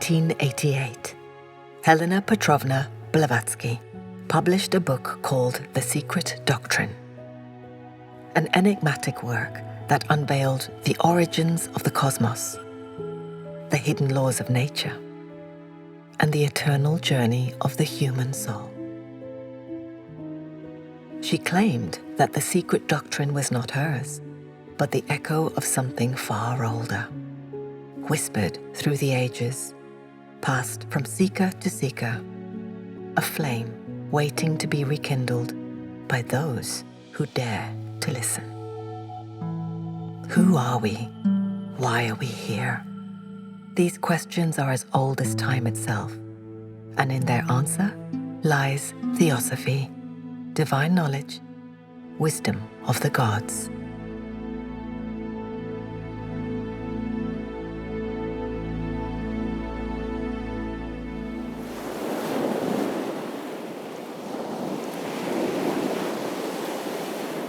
1888, Helena Petrovna Blavatsky published a book called The Secret Doctrine, an enigmatic work that unveiled the origins of the cosmos, the hidden laws of nature, and the eternal journey of the human soul. She claimed that the secret doctrine was not hers, but the echo of something far older, whispered through the ages, passed from seeker to seeker, a flame waiting to be rekindled by those who dare to listen. Who are we? Why are we here? These questions are as old as time itself, and in their answer lies theosophy, divine knowledge, wisdom of the gods.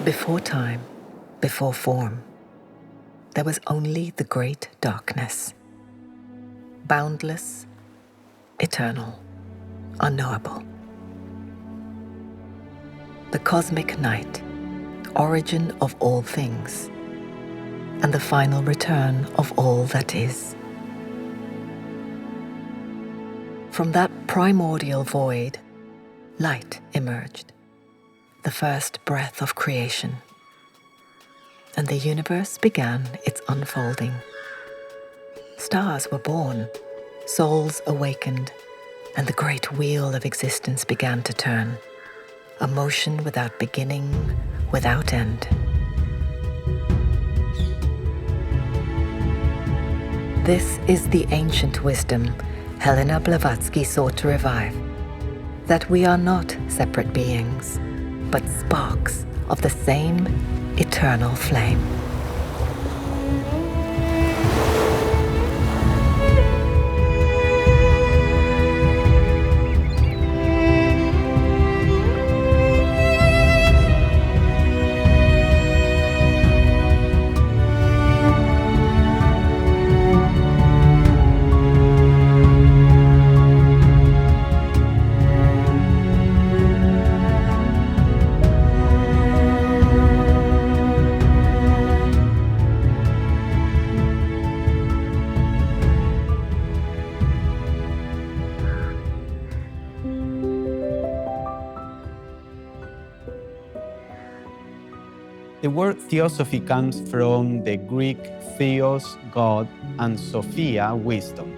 Before time, before form, there was only the great darkness, boundless, eternal, unknowable. The cosmic night, origin of all things, and the final return of all that is. From that primordial void, light emerged, the first breath of creation, and the universe began its unfolding. Stars were born, souls awakened, and the great wheel of existence began to turn, a motion without beginning, without end. This is the ancient wisdom Helena Blavatsky sought to revive, that we are not separate beings, but sparks of the same eternal flame. The word theosophy comes from the Greek theos, God, and Sophia, wisdom.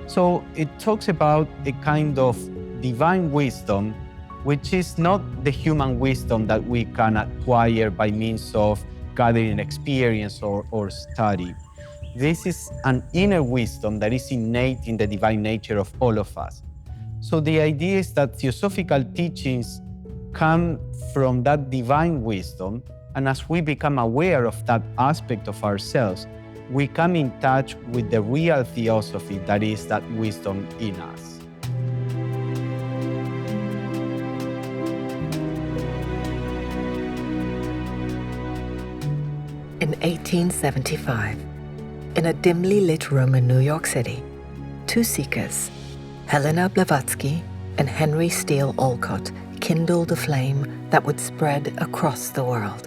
So it talks about a kind of divine wisdom, which is not the human wisdom that we can acquire by means of gathering experience or study. This is an inner wisdom that is innate in the divine nature of all of us. So the idea is that theosophical teachings come from that divine wisdom, and as we become aware of that aspect of ourselves, we come in touch with the real theosophy that is that wisdom in us. In 1875, in a dimly lit room in New York City, two seekers, Helena Blavatsky and Henry Steele Olcott, kindled a flame that would spread across the world.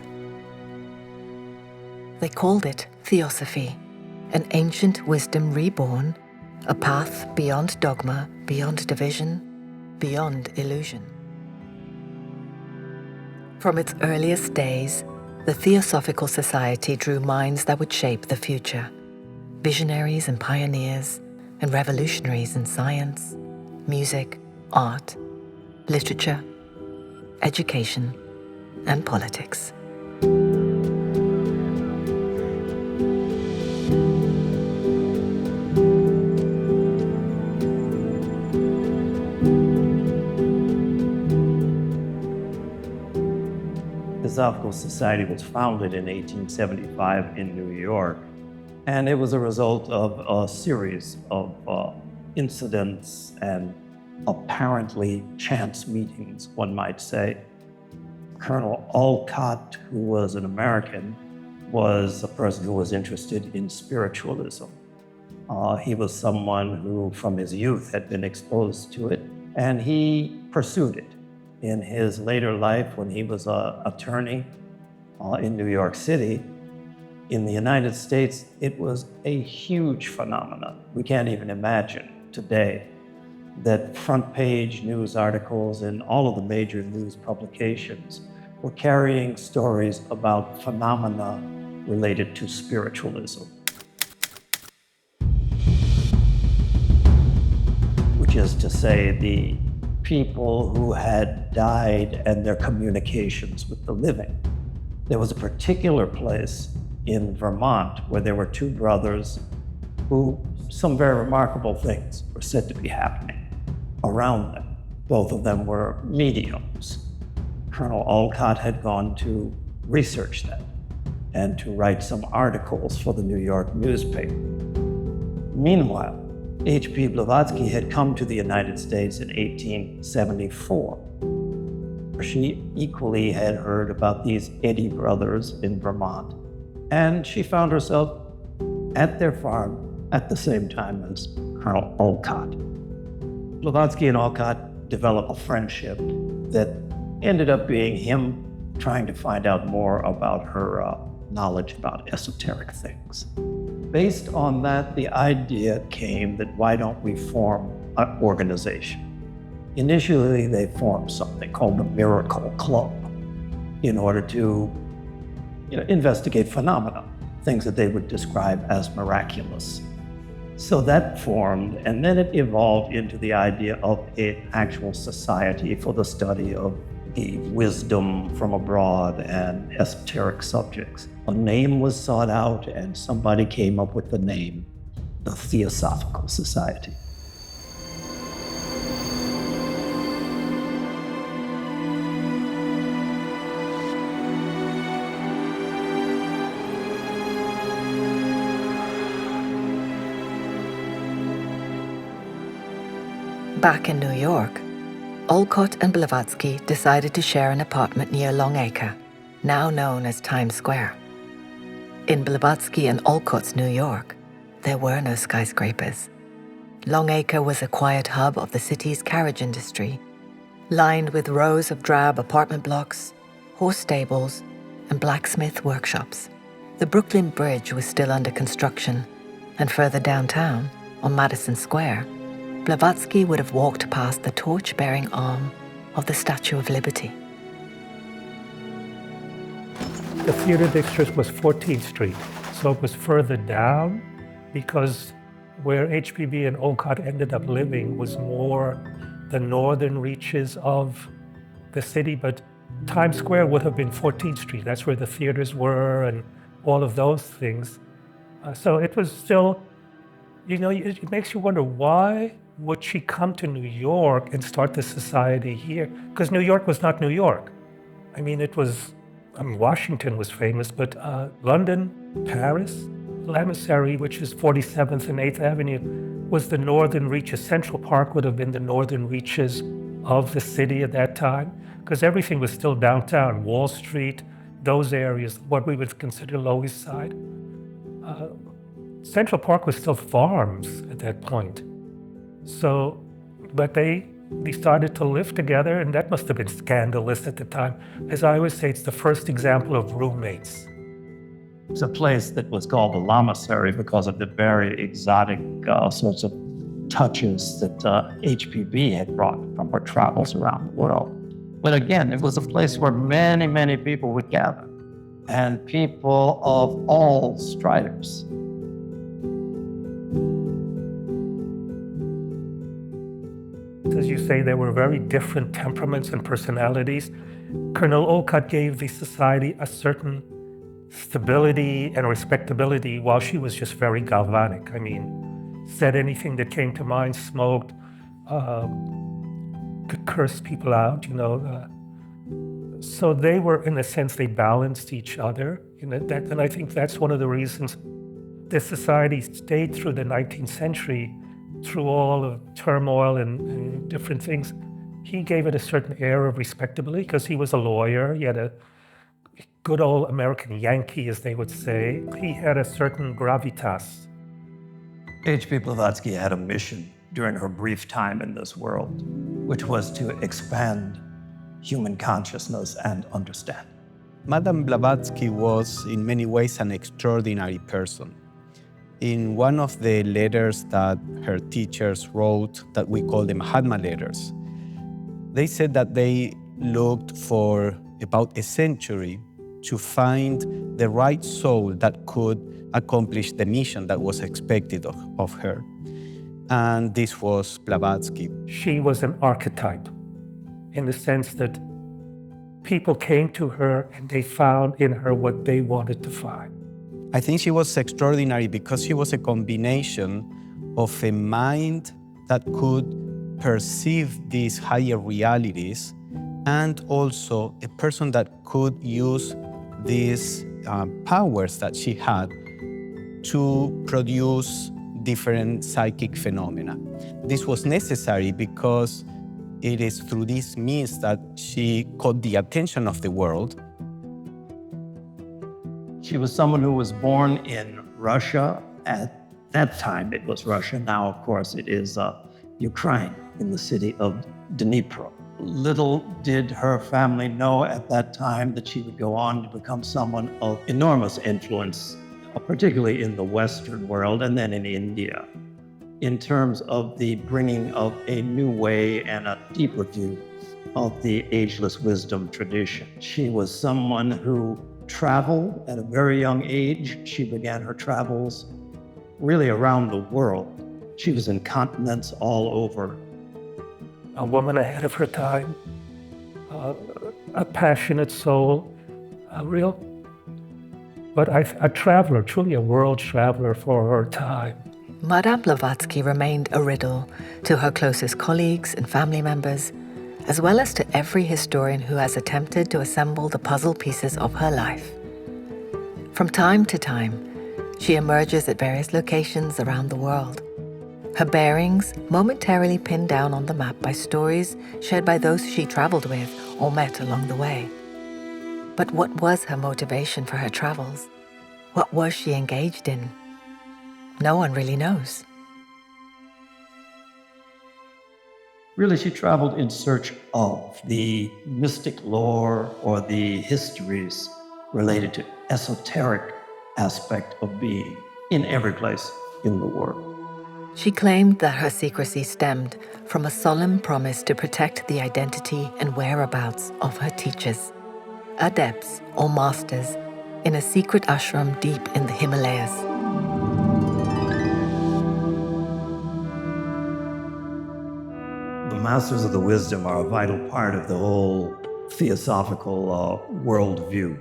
They called it theosophy, an ancient wisdom reborn, a path beyond dogma, beyond division, beyond illusion. From its earliest days, the Theosophical Society drew minds that would shape the future, visionaries and pioneers, and revolutionaries in science, music, art, literature, education, and politics. The Theosophical Society was founded in 1875 in New York, and it was a result of a series of incidents and apparently chance meetings, one might say. Colonel Olcott, who was an American, was a person who was interested in spiritualism. He was someone who, from his youth, had been exposed to it, and he pursued it. In his later life, when he was an attorney in New York City, in the United States, it was a huge phenomenon. We can't even imagine today that front page news articles in all of the major news publications were carrying stories about phenomena related to spiritualism, which is to say the people who had died and their communications with the living. There was a particular place in Vermont where there were two brothers who some very remarkable things were said to be happening around them. Both of them were mediums. Colonel Olcott had gone to research that and to write some articles for the New York newspaper. Meanwhile, H.P. Blavatsky had come to the United States in 1874. She equally had heard about these Eddy brothers in Vermont, and she found herself at their farm at the same time as Colonel Olcott. Blavatsky and Olcott developed a friendship that ended up being him trying to find out more about her knowledge about esoteric things. Based on that, the idea came that why don't we form an organization? Initially, they formed something called the Miracle Club in order to investigate phenomena, things that they would describe as miraculous. So that formed, and then it evolved into the idea of an actual society for the study of the wisdom from abroad and esoteric subjects. A name was sought out, and somebody came up with the name, the Theosophical Society. Back in New York, Olcott and Blavatsky decided to share an apartment near Longacre, now known as Times Square. In Blavatsky and Olcott's New York, there were no skyscrapers. Longacre was a quiet hub of the city's carriage industry, lined with rows of drab apartment blocks, horse stables, and blacksmith workshops. The Brooklyn Bridge was still under construction, and further downtown, on Madison Square, Blavatsky would have walked past the torch-bearing arm of the Statue of Liberty. The theater district was 14th Street, so it was further down because where HPB and Olcott ended up living was more the northern reaches of the city, but Times Square would have been 14th Street. That's where the theaters were and all of those things. So it was still, it makes you wonder, why would she come to New York and start the society here? Because New York was not New York. Washington was famous, but London, Paris, Lamasery, which is 47th and 8th Avenue, was the northern reaches. Central Park would have been the northern reaches of the city at that time, because everything was still downtown. Wall Street, those areas, what we would consider Lower East Side. Central Park was still farms at that point. So, but they started to live together, and that must have been scandalous at the time. As I always say, it's the first example of roommates. It's a place that was called the Lamasery because of the very exotic sorts of touches that HPB had brought from her travels around the world. But again, it was a place where many, many people would gather, and people of all stripes. As you say, there were very different temperaments and personalities. Colonel Olcott gave the society a certain stability and respectability while she was just very galvanic. Said anything that came to mind, smoked, could curse people out, So they were, in a sense, they balanced each other. And I think that's one of the reasons this society stayed through the 19th century, through all of turmoil and different things. He gave it a certain air of respectability because he was a lawyer. He had a good old American Yankee, as they would say. He had a certain gravitas. H.P. Blavatsky had a mission during her brief time in this world, which was to expand human consciousness and understanding. Madame Blavatsky was in many ways an extraordinary person. In one of the letters that her teachers wrote, that we call the Mahatma letters, they said that they looked for about a century to find the right soul that could accomplish the mission that was expected of her. And this was Blavatsky. She was an archetype in the sense that people came to her and they found in her what they wanted to find. I think she was extraordinary because she was a combination of a mind that could perceive these higher realities and also a person that could use these powers that she had to produce different psychic phenomena. This was necessary because it is through these means that she caught the attention of the world. She was someone who was born in Russia. At that time, it was Russia. Now, of course, it is Ukraine, in the city of Dnipro. Little did her family know at that time that she would go on to become someone of enormous influence, particularly in the Western world and then in India, in terms of the bringing of a new way and a deeper view of the ageless wisdom tradition. She was someone who traveled at a very young age. She began her travels really around the world. She was in continents all over. A woman ahead of her time, a passionate soul, a traveler, truly a world traveler for her time. Madame Blavatsky remained a riddle to her closest colleagues and family members, as well as to every historian who has attempted to assemble the puzzle pieces of her life. From time to time, she emerges at various locations around the world, her bearings momentarily pinned down on the map by stories shared by those she traveled with or met along the way. But what was her motivation for her travels? What was she engaged in? No one really knows. Really, she traveled in search of the mystic lore or the histories related to esoteric aspect of being in every place in the world. She claimed that her secrecy stemmed from a solemn promise to protect the identity and whereabouts of her teachers, adepts or masters, in a secret ashram deep in the Himalayas. The Masters of the Wisdom are a vital part of the whole theosophical worldview.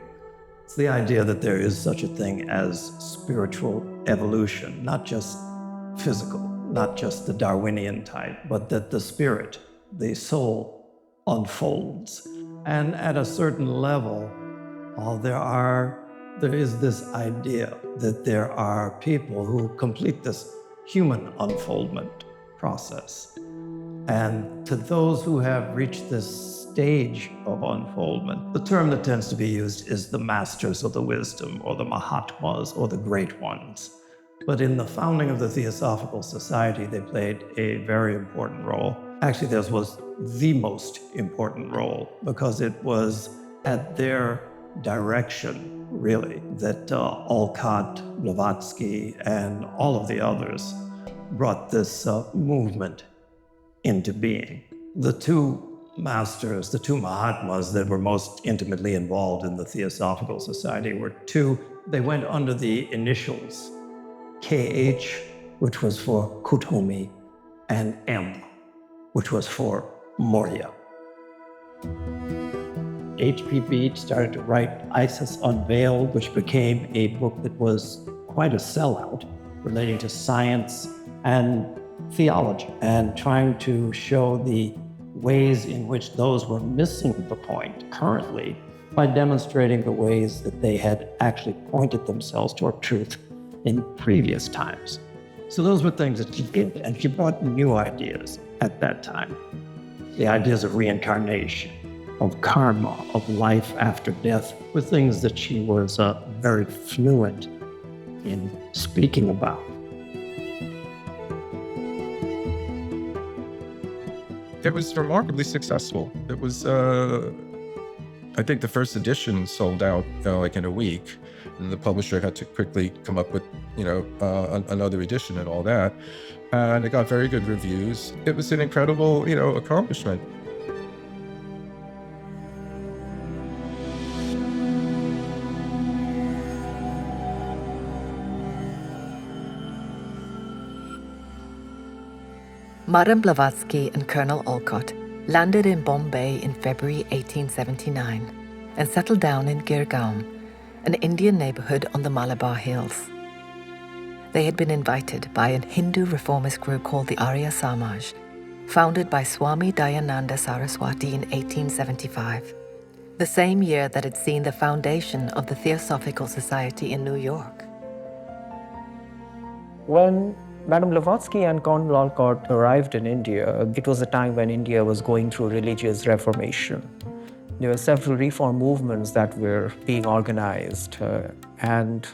It's the idea that there is such a thing as spiritual evolution, not just physical, not just the Darwinian type, but that the spirit, the soul, unfolds. And at a certain level, there is this idea that there are people who complete this human unfoldment process. And to those who have reached this stage of unfoldment, the term that tends to be used is the Masters of the Wisdom, or the Mahatmas, or the Great Ones. But in the founding of the Theosophical Society, they played a very important role. Actually, theirs was the most important role, because it was at their direction, really, that Olcott, Blavatsky, and all of the others brought this movement into being. The two masters, the two Mahatmas that were most intimately involved in the Theosophical Society were two. They went under the initials KH, which was for Kuthumi, and M, which was for Moria. H.P. Beach started to write Isis Unveiled, which became a book that was quite a sellout relating to science and theology, and trying to show the ways in which those were missing the point currently by demonstrating the ways that they had actually pointed themselves toward truth in previous times. So those were things that she did, and she brought new ideas at that time. The ideas of reincarnation, of karma, of life after death, were things that she was very fluent in speaking about. It was remarkably successful. It was, I think the first edition sold out like in a week, and the publisher had to quickly come up with, another edition and all that. And it got very good reviews. It was an incredible, accomplishment. Madame Blavatsky and Colonel Olcott landed in Bombay in February 1879 and settled down in Girgaon, an Indian neighborhood on the Malabar Hills. They had been invited by a Hindu reformist group called the Arya Samaj, founded by Swami Dayananda Saraswati in 1875, the same year that had seen the foundation of the Theosophical Society in New York. When Madame Blavatsky and Colonel Olcott arrived in India, it was a time when India was going through religious reformation. There were several reform movements that were being organized, and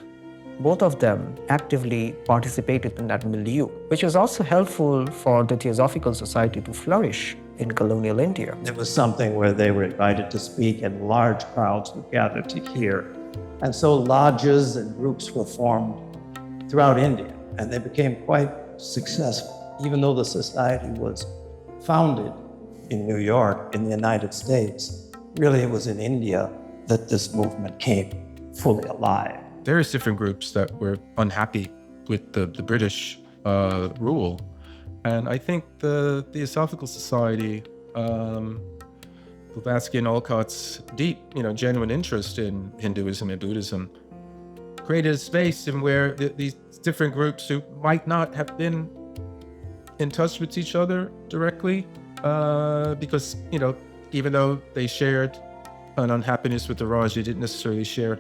both of them actively participated in that milieu, which was also helpful for the Theosophical Society to flourish in colonial India. It was something where they were invited to speak and large crowds would gather to hear. And so lodges and groups were formed throughout India, and they became quite successful. Even though the society was founded in New York, in the United States, really it was in India that this movement came fully alive. Various different groups that were unhappy with the British rule. And I think the Theosophical Society, Blavatsky and Olcott's deep, genuine interest in Hinduism and Buddhism created a space in where these different groups who might not have been in touch with each other directly, because, even though they shared an unhappiness with the Raj, they didn't necessarily share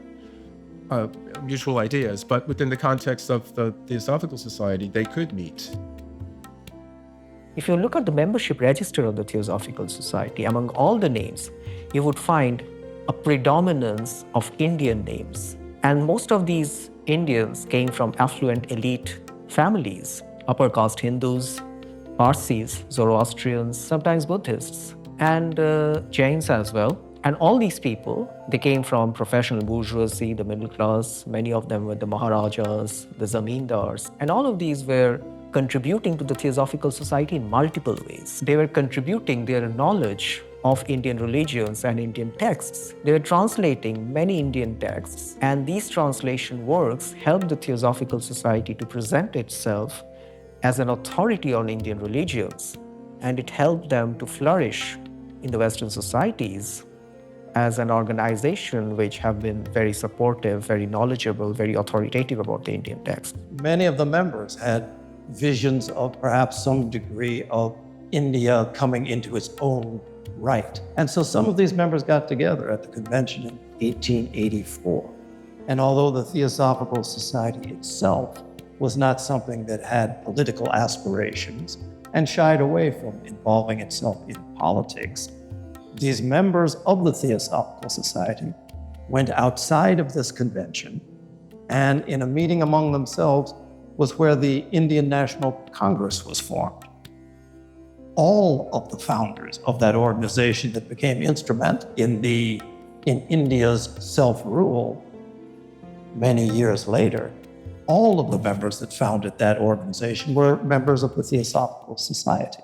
mutual ideas, but within the context of the Theosophical Society, they could meet. If you look at the membership register of the Theosophical Society, among all the names, you would find a predominance of Indian names. And most of these Indians came from affluent elite families, upper caste Hindus, Parsis, Zoroastrians, sometimes Buddhists, and Jains as well. And all these people, they came from professional bourgeoisie, the middle class. Many of them were the Maharajas, the Zamindars. And all of these were contributing to the Theosophical Society in multiple ways. They were contributing their knowledge of Indian religions and Indian texts. They were translating many Indian texts, and these translation works helped the Theosophical Society to present itself as an authority on Indian religions, and it helped them to flourish in the Western societies as an organization which have been very supportive, very knowledgeable, very authoritative about the Indian text. Many of the members had visions of perhaps some degree of India coming into its own right. And so some of these members got together at the convention in 1884. And although the Theosophical Society itself was not something that had political aspirations and shied away from involving itself in politics, these members of the Theosophical Society went outside of this convention, and in a meeting among themselves was where the Indian National Congress was formed. All of the founders of that organization that became instrumental in India's self-rule many years later, all of the members that founded that organization were members of the Theosophical Society.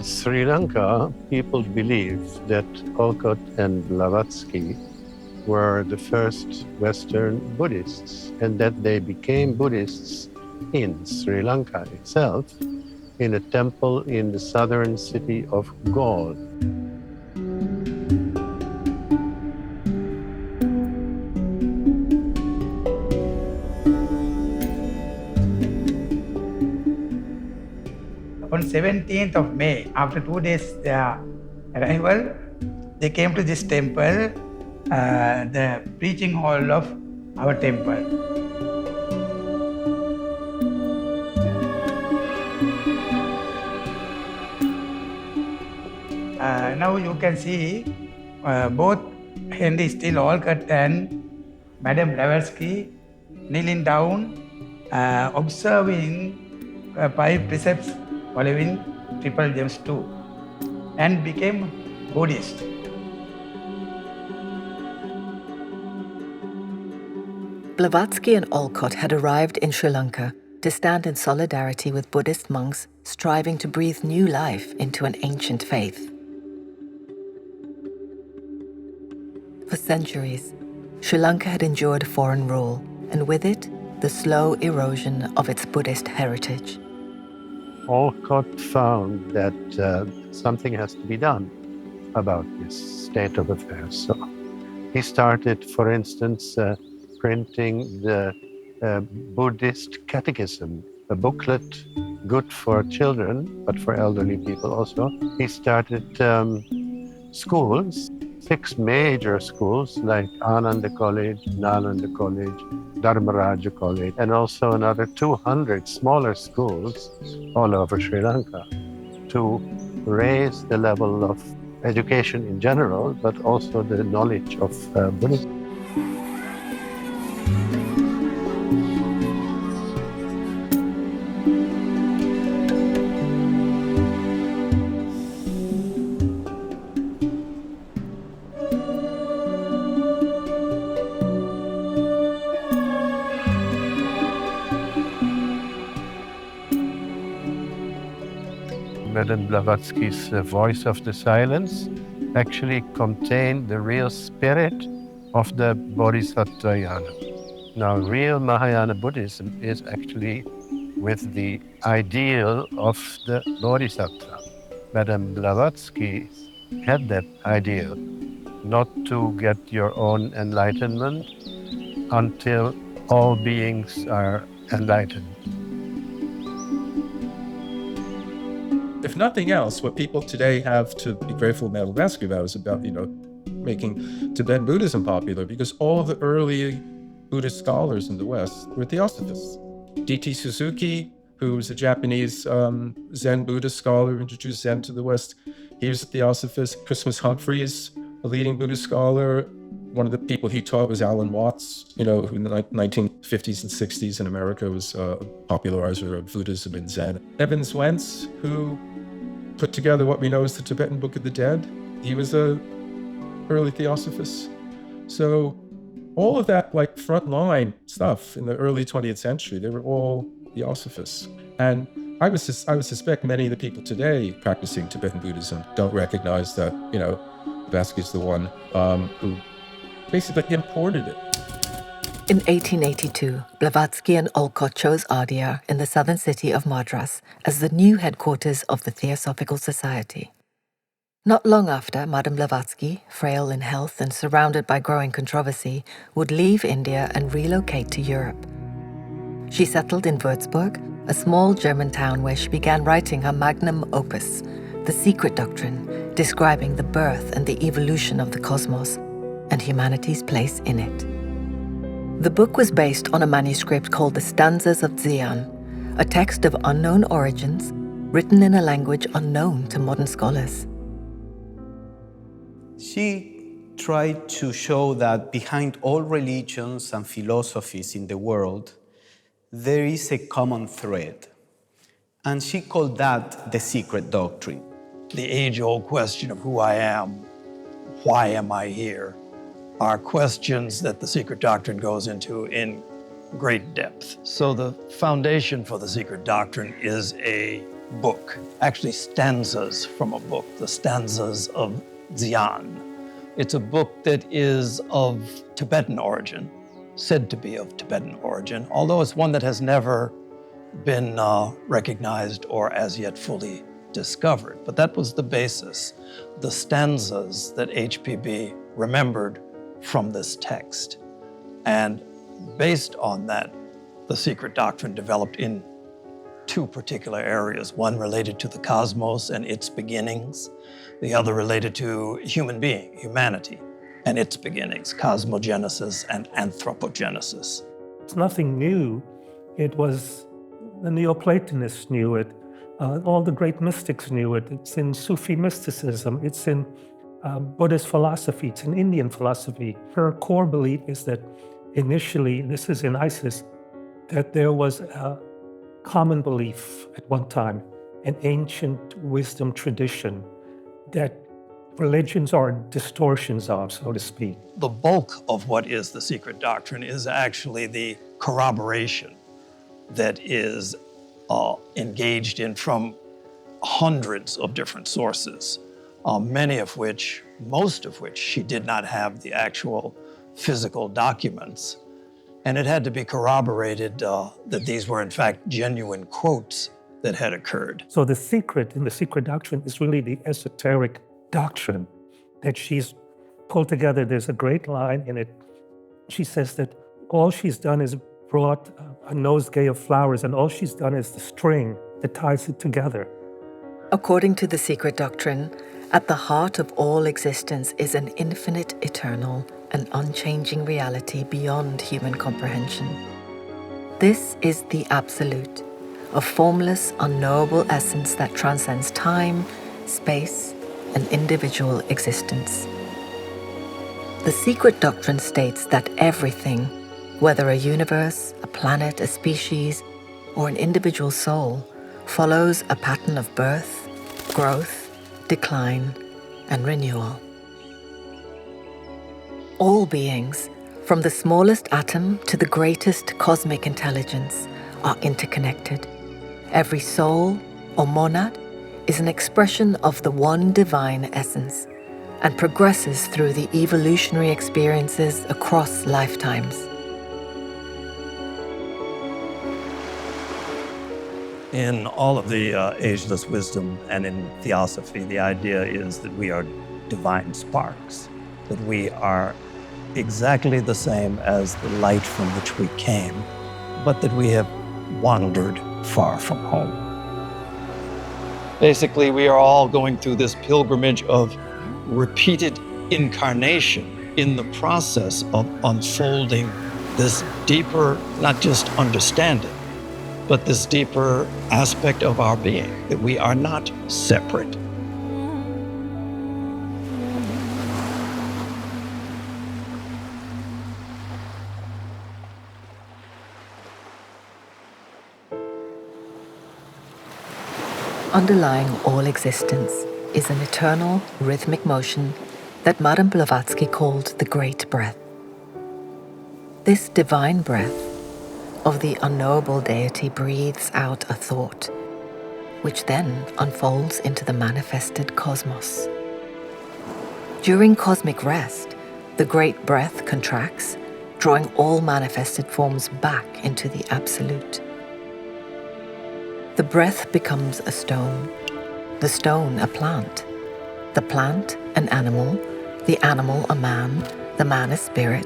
In Sri Lanka, people believe that Olcott and Blavatsky were the first Western Buddhists, and that they became Buddhists in Sri Lanka itself, in a temple in the southern city of Galle. On 17th of May, after 2 days their arrival, they came to this temple, the preaching hall of our temple. Now you can see both Henry Steele Olcott and Madame Blavatsky kneeling down, observing 5 precepts following Triple Gems 2, and became Buddhist. Blavatsky and Olcott had arrived in Sri Lanka to stand in solidarity with Buddhist monks striving to breathe new life into an ancient faith. For centuries, Sri Lanka had endured foreign rule, and with it, the slow erosion of its Buddhist heritage. Olcott found that something has to be done about this state of affairs. So he started, for instance, printing the Buddhist Catechism, a booklet good for children, but for elderly people also. He started schools, 6 major schools like Ananda College, Nalanda College, Dharmaraja College, and also another 200 smaller schools all over Sri Lanka to raise the level of education in general, but also the knowledge of Buddhism. Madame Blavatsky's Voice of the Silence actually contained the real spirit of the Bodhisattvayana. Now, real Mahayana Buddhism is actually with the ideal of the Bodhisattva. Madame Blavatsky had that ideal, not to get your own enlightenment until all beings are enlightened. If nothing else, what people today have to be grateful to Madame Blavatsky about is about, making Tibetan Buddhism popular, because all the early Buddhist scholars in the West were Theosophists. D.T. Suzuki, who was a Japanese Zen Buddhist scholar, introduced Zen to the West, he was a Theosophist. Christmas Humphreys, a leading Buddhist scholar, one of the people he taught was Alan Watts, who in the 1950s and 60s in America was a popularizer of Buddhism and Zen. Evans Wentz, who put together what we know as the Tibetan Book of the Dead, he was a early Theosophist. So all of that frontline stuff in the early 20th century, they were all Theosophists. And I would suspect many of the people today practicing Tibetan Buddhism don't recognize that, Blavatsky is the one who basically imported it. In 1882, Blavatsky and Olcott chose Adyar in the southern city of Madras as the new headquarters of the Theosophical Society. Not long after, Madame Blavatsky, frail in health and surrounded by growing controversy, would leave India and relocate to Europe. She settled in Würzburg, a small German town where she began writing her magnum opus, The Secret Doctrine, describing the birth and the evolution of the cosmos and humanity's place in it. The book was based on a manuscript called the Stanzas of Dzyan, a text of unknown origins written in a language unknown to modern scholars. She tried to show that behind all religions and philosophies in the world, there is a common thread. And she called that the secret doctrine. The age-old question of who I am, why am I here, are questions that the secret doctrine goes into in great depth. So the foundation for the secret doctrine is a book, actually stanzas from a book, the stanzas of Xian. It's a book that is of Tibetan origin, said to be of Tibetan origin, although it's one that has never been recognized or as yet fully discovered. But that was the basis, the stanzas that HPB remembered from this text. And based on that, the secret doctrine developed in two particular areas, one related to the cosmos and its beginnings, the other related to human being, humanity, and its beginnings, cosmogenesis and anthropogenesis. It's nothing new. It was, the Neoplatonists knew it. All the great mystics knew it. It's in Sufi mysticism. It's in Buddhist philosophy. It's in Indian philosophy. Her core belief is that initially, this is in Isis, that there was a common belief at one time, an ancient wisdom tradition that religions are distortions of, so to speak. The bulk of what is the secret doctrine is actually the corroboration that is engaged in from hundreds of different sources, most of which she did not have the actual physical documents. And it had to be corroborated that these were in fact genuine quotes that had occurred. So the secret in the secret doctrine is really the esoteric doctrine that she's pulled together. There's a great line in it. She says that all she's done is brought a nosegay of flowers, and all she's done is the string that ties it together. According to the secret doctrine, at the heart of all existence is an infinite, eternal, and unchanging reality beyond human comprehension. This is the absolute, a formless, unknowable essence that transcends time, space, and individual existence. The secret doctrine states that everything, whether a universe, a planet, a species, or an individual soul, follows a pattern of birth, growth, decline, and renewal. All beings, from the smallest atom to the greatest cosmic intelligence, are interconnected. Every soul or monad is an expression of the one divine essence and progresses through the evolutionary experiences across lifetimes. In all of the ageless wisdom and in theosophy, the idea is that we are divine sparks, that we are exactly the same as the light from which we came, but that we have wandered far from home. Basically, we are all going through this pilgrimage of repeated incarnation in the process of unfolding this deeper, not just understanding, but this deeper aspect of our being, that we are not separate. Underlying all existence is an eternal, rhythmic motion that Madame Blavatsky called the Great Breath. This divine breath of the unknowable deity breathes out a thought, which then unfolds into the manifested cosmos. During cosmic rest, the Great Breath contracts, drawing all manifested forms back into the Absolute. The breath becomes a stone, the stone a plant, the plant an animal, the animal a man, the man a spirit,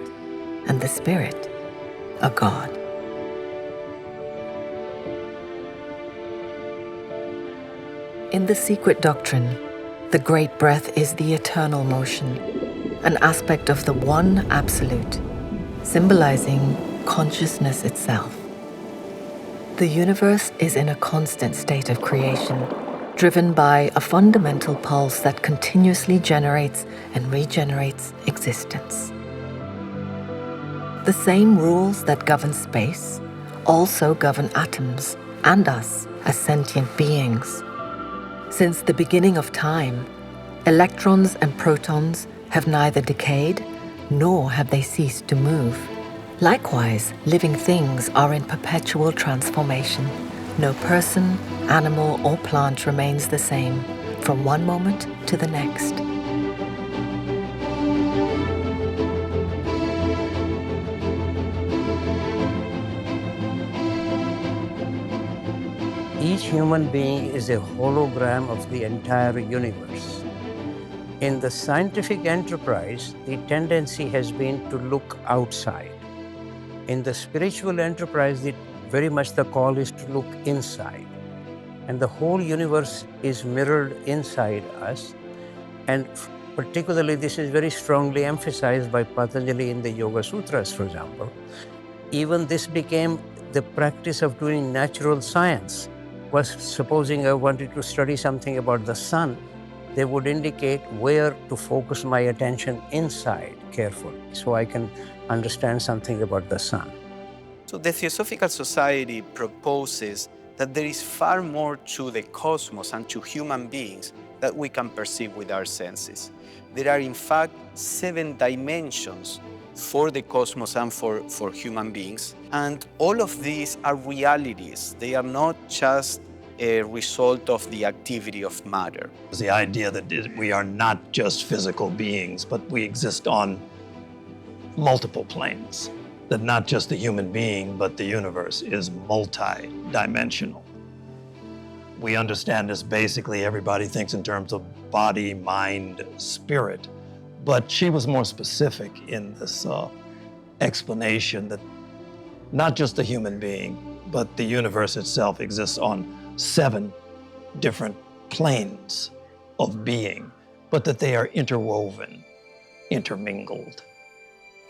and the spirit a god. In the secret doctrine, the Great Breath is the eternal motion, an aspect of the one absolute, symbolizing consciousness itself. The universe is in a constant state of creation, driven by a fundamental pulse that continuously generates and regenerates existence. The same rules that govern space also govern atoms and us as sentient beings. Since the beginning of time, electrons and protons have neither decayed nor have they ceased to move. Likewise, living things are in perpetual transformation, No person, animal, or plant remains the same from one moment to the next. Each human being is a hologram of the entire universe. In the scientific enterprise, the tendency has been to look outside. In the spiritual enterprise, very much the call is to look inside. And the whole universe is mirrored inside us. And particularly, this is very strongly emphasized by Patanjali in the Yoga Sutras, for example. Even this became the practice of doing natural science. Was supposing I wanted to study something about the sun, they would indicate where to focus my attention inside carefully, so I can understand something about the sun. So the Theosophical Society proposes that there is far more to the cosmos and to human beings that we can perceive with our senses. There are in fact 7 dimensions for the cosmos and for human beings. And all of these are realities. They are not just a result of the activity of matter. The idea that we are not just physical beings, but we exist on multiple planes. That not just the human being, but the universe is multi-dimensional. We understand this basically, everybody thinks in terms of body, mind, spirit. But she was more specific in this explanation that not just the human being, but the universe itself exists on 7 different planes of being, but that they are interwoven, intermingled.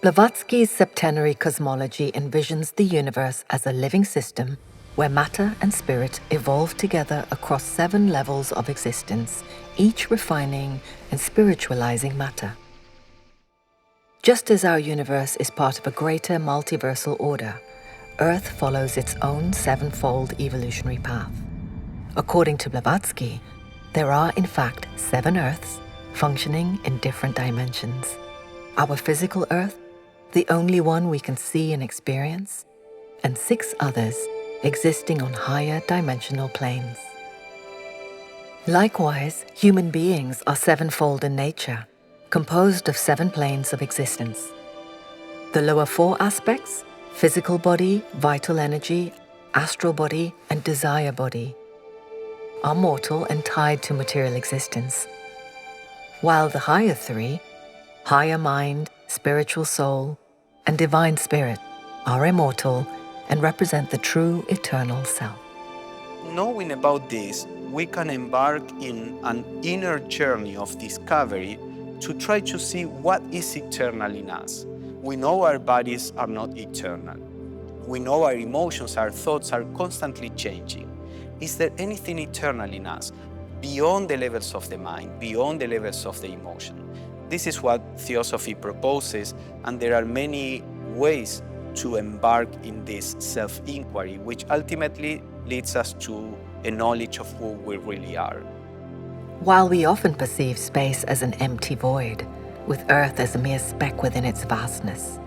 Blavatsky's septenary cosmology envisions the universe as a living system where matter and spirit evolve together across 7 levels of existence, each refining and spiritualizing matter. Just as our universe is part of a greater multiversal order, Earth follows its own 7-fold evolutionary path. According to Blavatsky, there are in fact 7 Earths functioning in different dimensions. Our physical Earth, the only one we can see and experience, and 6 others existing on higher dimensional planes. Likewise, human beings are 7-fold in nature, composed of 7 planes of existence. The lower 4 aspects, physical body, vital energy, astral body, and desire body, are mortal and tied to material existence, while the higher 3, higher mind, spiritual soul, and divine spirit, are immortal and represent the true eternal self. Knowing about this, we can embark in an inner journey of discovery to try to see what is eternal in us. We know our bodies are not eternal. We know our emotions, our thoughts are constantly changing. Is there anything eternal in us beyond the levels of the mind, beyond the levels of the emotion? This is what Theosophy proposes, and there are many ways to embark in this self-inquiry, which ultimately leads us to a knowledge of who we really are. While we often perceive space as an empty void, with Earth as a mere speck within its vastness,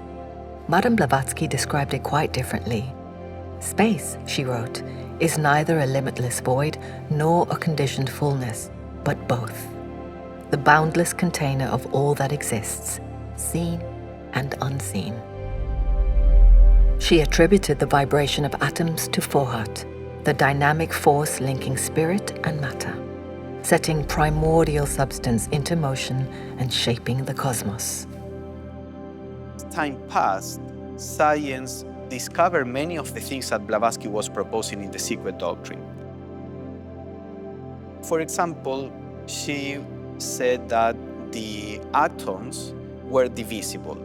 Madame Blavatsky described it quite differently. Space, she wrote, is neither a limitless void nor a conditioned fullness, but both. The boundless container of all that exists, seen and unseen. She attributed the vibration of atoms to Fohat, the dynamic force linking spirit and matter, setting primordial substance into motion and shaping the cosmos. As time passed, science discovered many of the things that Blavatsky was proposing in The Secret Doctrine. For example, she said that the atoms were divisible.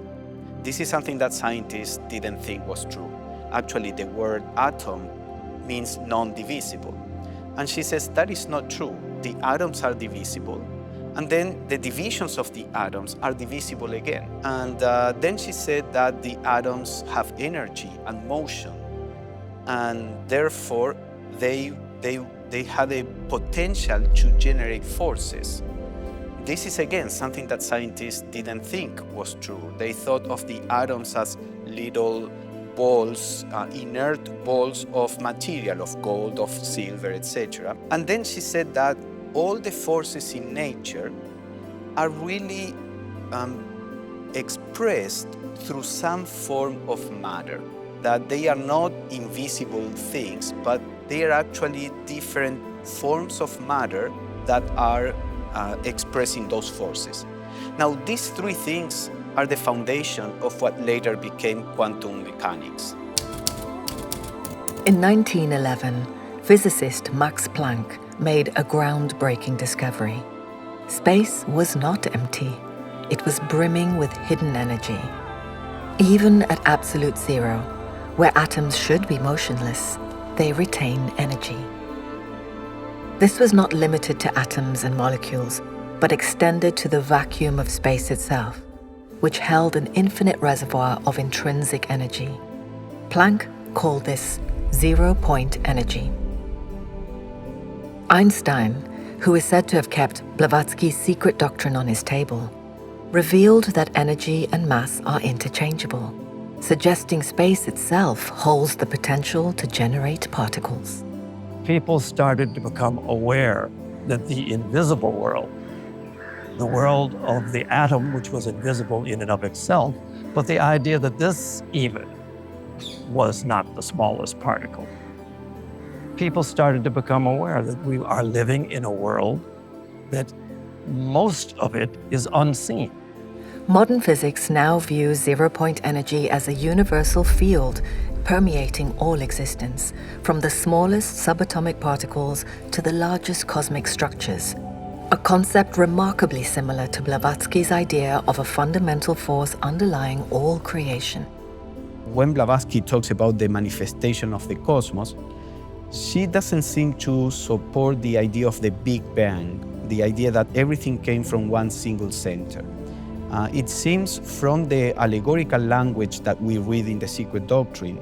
This is something that scientists didn't think was true. Actually, the word atom means non-divisible. And she says that is not true. The atoms are divisible. And then the divisions of the atoms are divisible again. And then she said that the atoms have energy and motion. And therefore, they had a potential to generate forces. This is again something that scientists didn't think was true. They thought of the atoms as little balls, inert balls of material, of gold, of silver, etc. And then she said that all the forces in nature are really expressed through some form of matter, that they are not invisible things, but they are actually different forms of matter that are expressing those forces. Now, these three things are the foundation of what later became quantum mechanics. In 1911, physicist Max Planck made a groundbreaking discovery. Space was not empty. It was brimming with hidden energy. Even at absolute zero, where atoms should be motionless, they retain energy. This was not limited to atoms and molecules, but extended to the vacuum of space itself, which held an infinite reservoir of intrinsic energy. Planck called this zero-point energy. Einstein, who is said to have kept Blavatsky's secret doctrine on his table, revealed that energy and mass are interchangeable, suggesting space itself holds the potential to generate particles. People started to become aware that the invisible world, the world of the atom, which was invisible in and of itself, but the idea that this even was not the smallest particle. People started to become aware that we are living in a world that most of it is unseen. Modern physics now views zero-point energy as a universal field permeating all existence, from the smallest subatomic particles to the largest cosmic structures, a concept remarkably similar to Blavatsky's idea of a fundamental force underlying all creation. When Blavatsky talks about the manifestation of the cosmos, she doesn't seem to support the idea of the Big Bang, the idea that everything came from one single center. It seems from the allegorical language that we read in the Secret Doctrine,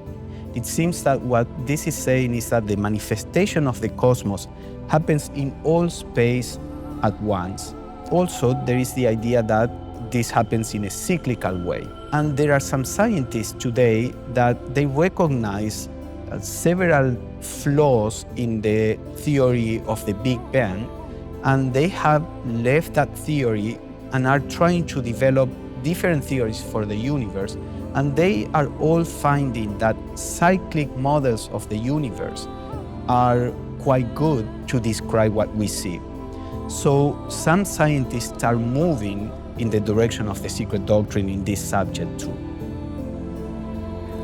it seems that what this is saying is that the manifestation of the cosmos happens in all space at once. Also, there is the idea that this happens in a cyclical way. And there are some scientists today that they recognize several flaws in the theory of the Big Bang, and they have left that theory and are trying to develop different theories for the universe, and they are all finding that cyclic models of the universe are quite good to describe what we see. So some scientists are moving in the direction of the Secret Doctrine in this subject too.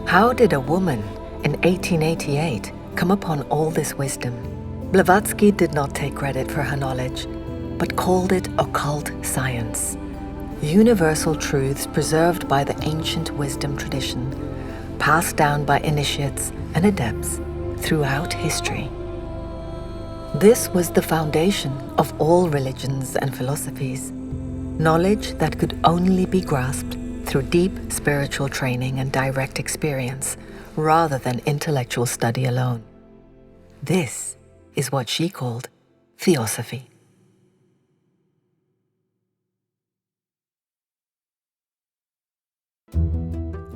How did a woman in 1888 come upon all this wisdom? Blavatsky did not take credit for her knowledge, but called it occult science, universal truths preserved by the ancient wisdom tradition, passed down by initiates and adepts throughout history. This was the foundation of all religions and philosophies, knowledge that could only be grasped through deep spiritual training and direct experience, rather than intellectual study alone. This is what she called theosophy.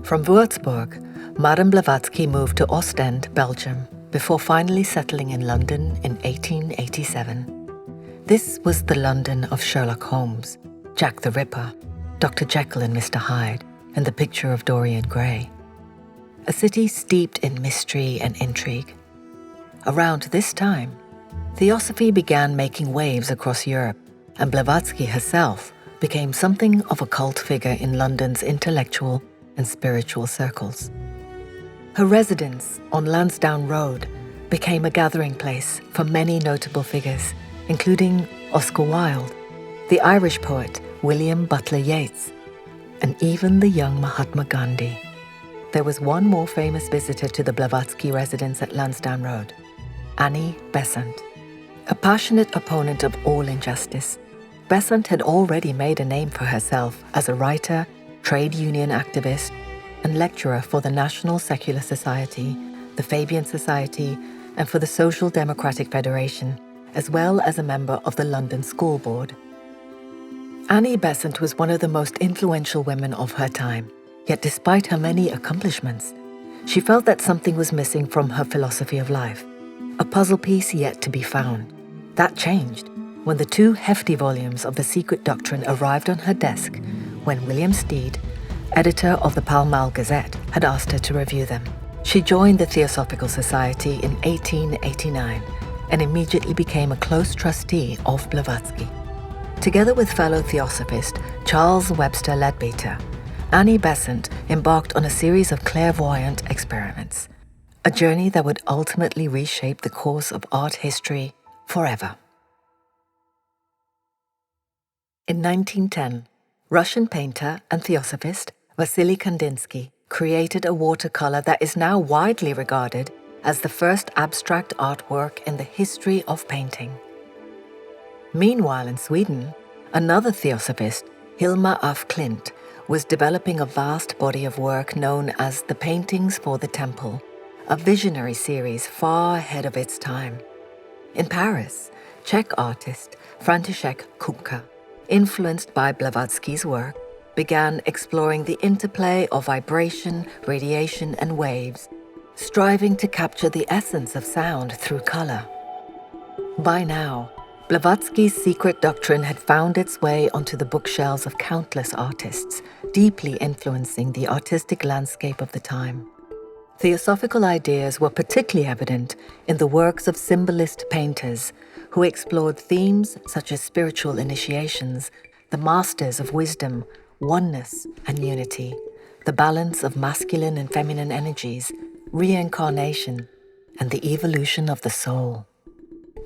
From Würzburg, Madame Blavatsky moved to Ostend, Belgium, before finally settling in London in 1887. This was the London of Sherlock Holmes, Jack the Ripper, Dr. Jekyll and Mr. Hyde, and the picture of Dorian Gray. A city steeped in mystery and intrigue. Around this time, theosophy began making waves across Europe, and Blavatsky herself became something of a cult figure in London's intellectual and spiritual circles. Her residence on Lansdowne Road became a gathering place for many notable figures, including Oscar Wilde, the Irish poet William Butler Yeats, and even the young Mahatma Gandhi. There was one more famous visitor to the Blavatsky residence at Lansdowne Road, Annie Besant. A passionate opponent of all injustice, Besant had already made a name for herself as a writer, trade union activist, and lecturer for the National Secular Society, the Fabian Society, and for the Social Democratic Federation, as well as a member of the London School Board. Annie Besant was one of the most influential women of her time, yet despite her many accomplishments, she felt that something was missing from her philosophy of life, a puzzle piece yet to be found. That changed when the 2 hefty volumes of The Secret Doctrine arrived on her desk when William Stead, editor of the Pall Mall Gazette, had asked her to review them. She joined the Theosophical Society in 1889 and immediately became a close trustee of Blavatsky. Together with fellow theosophist Charles Webster Leadbeater, Annie Besant embarked on a series of clairvoyant experiments, a journey that would ultimately reshape the course of art history forever. In 1910, Russian painter and theosophist Vasily Kandinsky created a watercolor that is now widely regarded as the first abstract artwork in the history of painting. Meanwhile, in Sweden, another theosophist, Hilma af Klint, was developing a vast body of work known as the Paintings for the Temple, a visionary series far ahead of its time. In Paris, Czech artist František Kupka, influenced by Blavatsky's work, began exploring the interplay of vibration, radiation, and waves, striving to capture the essence of sound through color. By now, Blavatsky's Secret Doctrine had found its way onto the bookshelves of countless artists, deeply influencing the artistic landscape of the time. Theosophical ideas were particularly evident in the works of symbolist painters who explored themes such as spiritual initiations, the masters of wisdom, oneness and unity, the balance of masculine and feminine energies, reincarnation, and the evolution of the soul.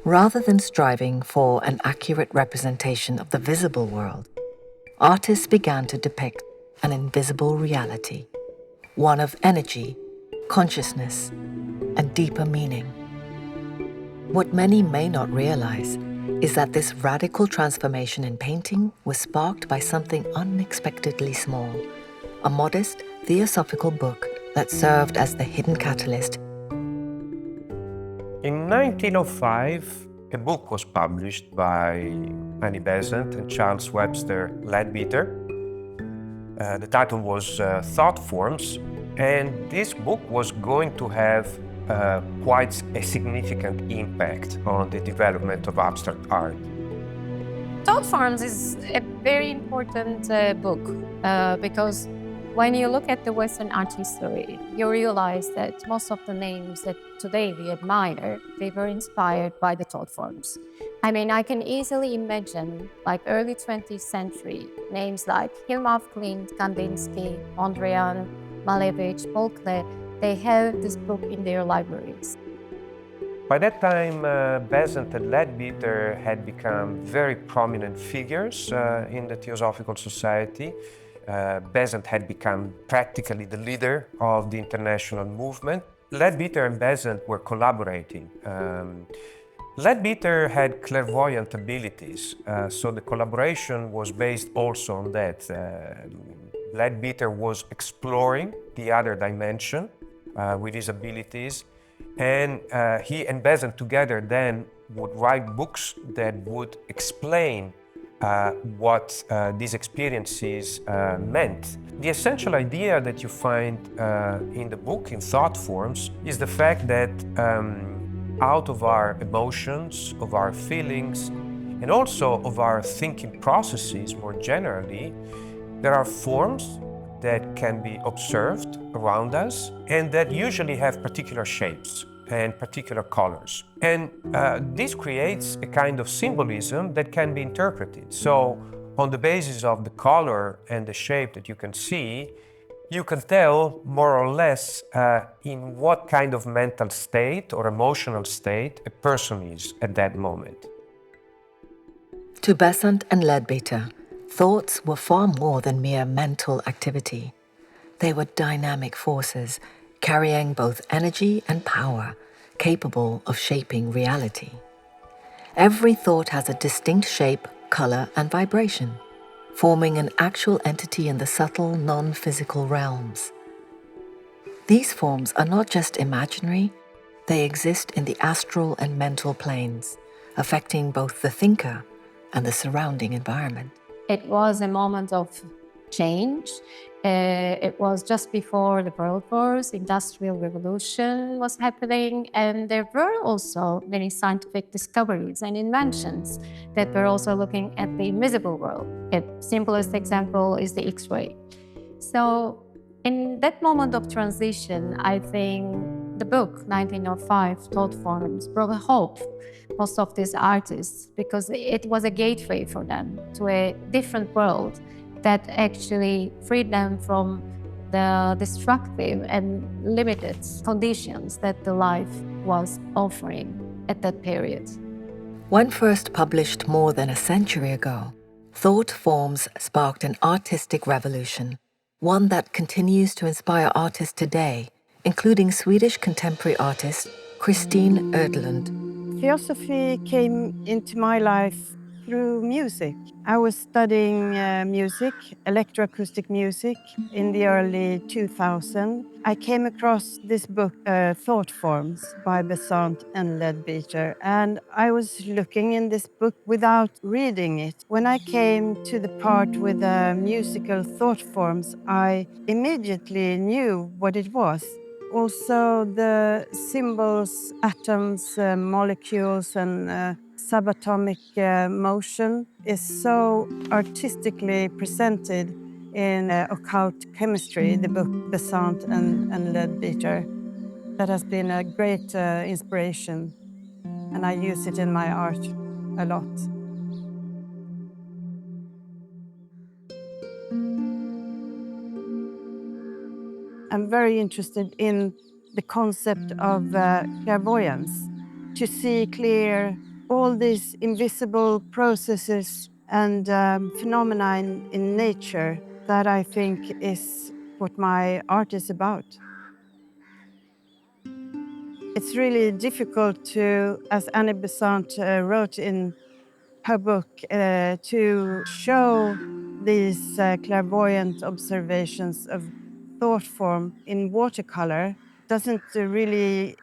Rather than striving for an accurate representation of the visible world, artists began to depict an invisible reality, one of energy, consciousness, and deeper meaning. What many may not realize is that this radical transformation in painting was sparked by something unexpectedly small, a modest theosophical book that served as the hidden catalyst. In 1905, a book was published by Annie Besant and Charles Webster Leadbeater. The title was Thought Forms, and this book was going to have quite a significant impact on the development of abstract art. Thought Forms is a very important book because when you look at the Western art history, you realize that most of the names that today we admire, they were inspired by the thought forms. I mean, I can easily imagine, like early 20th century, names like Hilma af Klint, Kandinsky, Mondrian, Malevich, Paul Klee, they have this book in their libraries. By that time, Besant and Leadbeater had become very prominent figures in the Theosophical Society. Besant had become practically the leader of the international movement. Leadbeater and Besant were collaborating. Leadbeater had clairvoyant abilities, so the collaboration was based also on that. Leadbeater was exploring the other dimension with his abilities, and he and Besant together then would write books that would explain what these experiences meant. The essential idea that you find in the book, in Thought Forms, is the fact that out of our emotions, of our feelings, and also of our thinking processes more generally, there are forms that can be observed around us and that usually have particular shapes and particular colors. And this creates a kind of symbolism that can be interpreted. So on the basis of the color and the shape that you can see, you can tell more or less in what kind of mental state or emotional state a person is at that moment. To Besant and Leadbeater, thoughts were far more than mere mental activity. They were dynamic forces carrying both energy and power, capable of shaping reality. Every thought has a distinct shape, color, and vibration, forming an actual entity in the subtle, non-physical realms. These forms are not just imaginary, they exist in the astral and mental planes, affecting both the thinker and the surrounding environment. It was a moment of change, It was just before the World Wars, Industrial Revolution was happening, and there were also many scientific discoveries and inventions that were also looking at the invisible world. The simplest example is the X-ray. So in that moment of transition, I think the book 1905, Thought Forms, brought a hope most of these artists, because it was a gateway for them to a different world that actually freed them from the destructive and limited conditions that the life was offering at that period. When first published more than a century ago, Thought Forms sparked an artistic revolution, one that continues to inspire artists today, including Swedish contemporary artist Christine Ödlund. Theosophy came into my life through music. I was studying music, electroacoustic music, in the early 2000s. I came across this book, Thought Forms, by Besant and Leadbeater, and I was looking in this book without reading it. When I came to the part with the musical thought forms, I immediately knew what it was. Also, the symbols, atoms, molecules, and subatomic motion is so artistically presented in Occult Chemistry, the book Besant and Leadbeater. That has been a great inspiration, and I use it in my art a lot. I'm very interested in the concept of clairvoyance, to see clear all these invisible processes and phenomena in nature that I think is what my art is about. It's really difficult to, as Annie Besant wrote in her book, to show these clairvoyant observations of thought form in watercolor. Doesn't really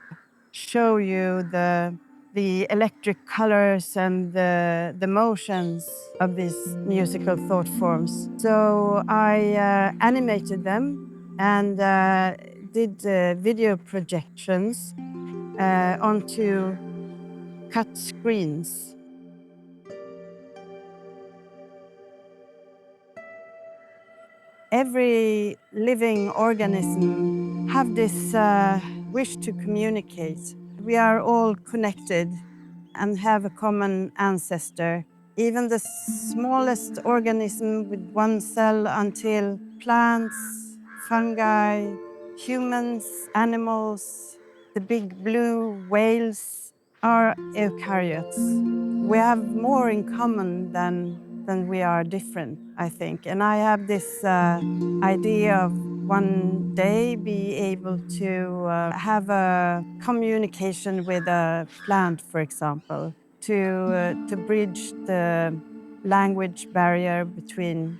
show you the electric colors and the motions of these musical thought forms. So I animated them and did video projections onto cut screens. Every living organism have this wish to communicate. We are all connected and have a common ancestor. Even the smallest organism with one cell until plants, fungi, humans, animals, the big blue whales are eukaryotes. We have more in common than we are different, I think. And I have this idea of one day be able to have a communication with a plant, for example, to bridge the language barrier between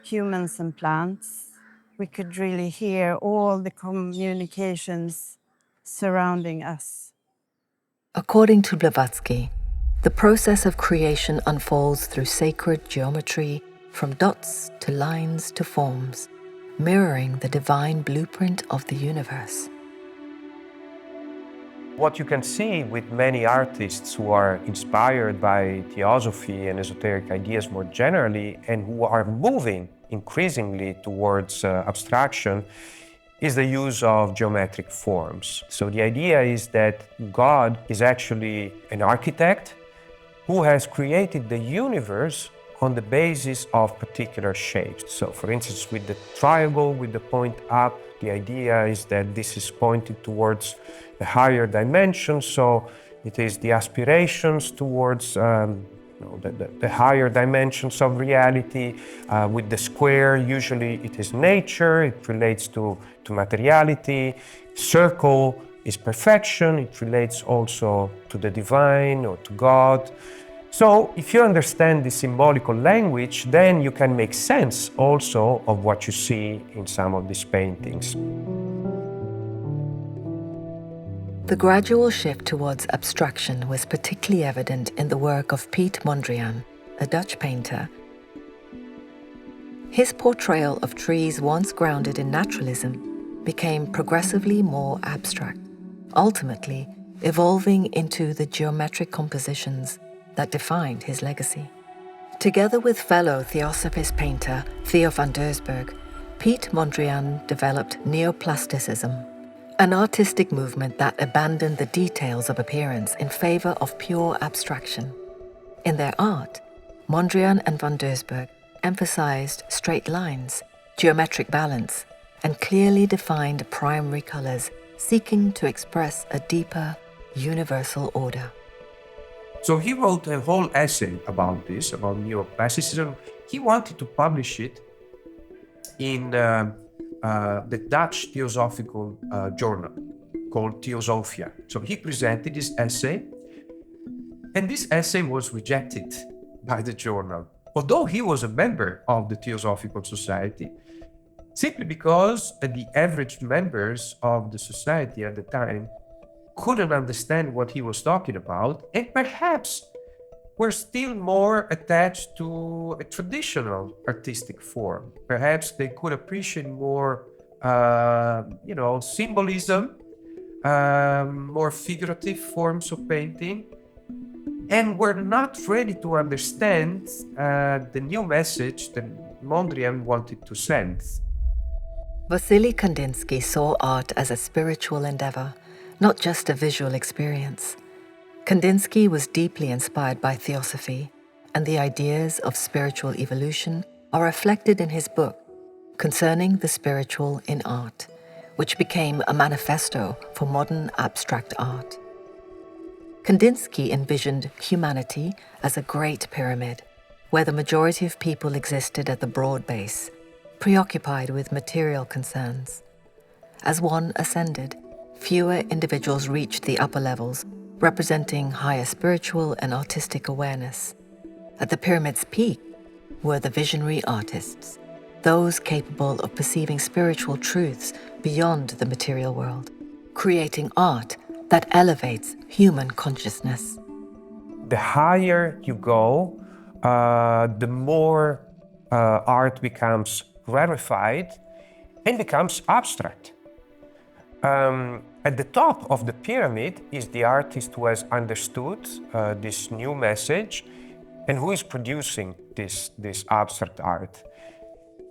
humans and plants. We could really hear all the communications surrounding us. According to Blavatsky, the process of creation unfolds through sacred geometry, from dots to lines to forms, mirroring the divine blueprint of the universe. What you can see with many artists who are inspired by theosophy and esoteric ideas more generally, and who are moving increasingly towards abstraction, is the use of geometric forms. So the idea is that God is actually an architect who has created the universe on the basis of particular shapes. So for instance, with the triangle, with the point up, the idea is that this is pointing towards a higher dimension, so it is the aspirations towards the higher dimensions of reality. With the square, usually it is nature, it relates to materiality. Circle is perfection, it relates also to the divine or to God. So if you understand the symbolical language, then you can make sense also of what you see in some of these paintings. The gradual shift towards abstraction was particularly evident in the work of Piet Mondrian, a Dutch painter. his portrayal of trees once grounded in naturalism became progressively more abstract, ultimately evolving into the geometric compositions that defined his legacy. Together with fellow Theosophist painter Theo van Doesburg, Piet Mondrian developed neoplasticism, an artistic movement that abandoned the details of appearance in favor of pure abstraction. In their art, Mondrian and van Doesburg emphasized straight lines, geometric balance, and clearly defined primary colors, seeking to express a deeper, universal order. So he wrote a whole essay about this, about neoplasticism. He wanted to publish it in the Dutch Theosophical journal called Theosophia. So he presented this essay, and this essay was rejected by the journal, although he was a member of the Theosophical Society, simply because the average members of the society at the time couldn't understand what he was talking about, and perhaps were still more attached to a traditional artistic form. Perhaps they could appreciate more, symbolism, more figurative forms of painting, and were not ready to understand the new message that Mondrian wanted to send. Wassily Kandinsky saw art as a spiritual endeavor, not just a visual experience. Kandinsky was deeply inspired by Theosophy, and the ideas of spiritual evolution are reflected in his book, Concerning the Spiritual in Art, which became a manifesto for modern abstract art. Kandinsky envisioned humanity as a great pyramid, where the majority of people existed at the broad base, preoccupied with material concerns. As one ascended, fewer individuals reached the upper levels, representing higher spiritual and artistic awareness. At the pyramid's peak were the visionary artists, those capable of perceiving spiritual truths beyond the material world, creating art that elevates human consciousness. The higher you go, the more art becomes rarefied and becomes abstract. At the top of the pyramid is the artist who has understood this new message and who is producing this abstract art.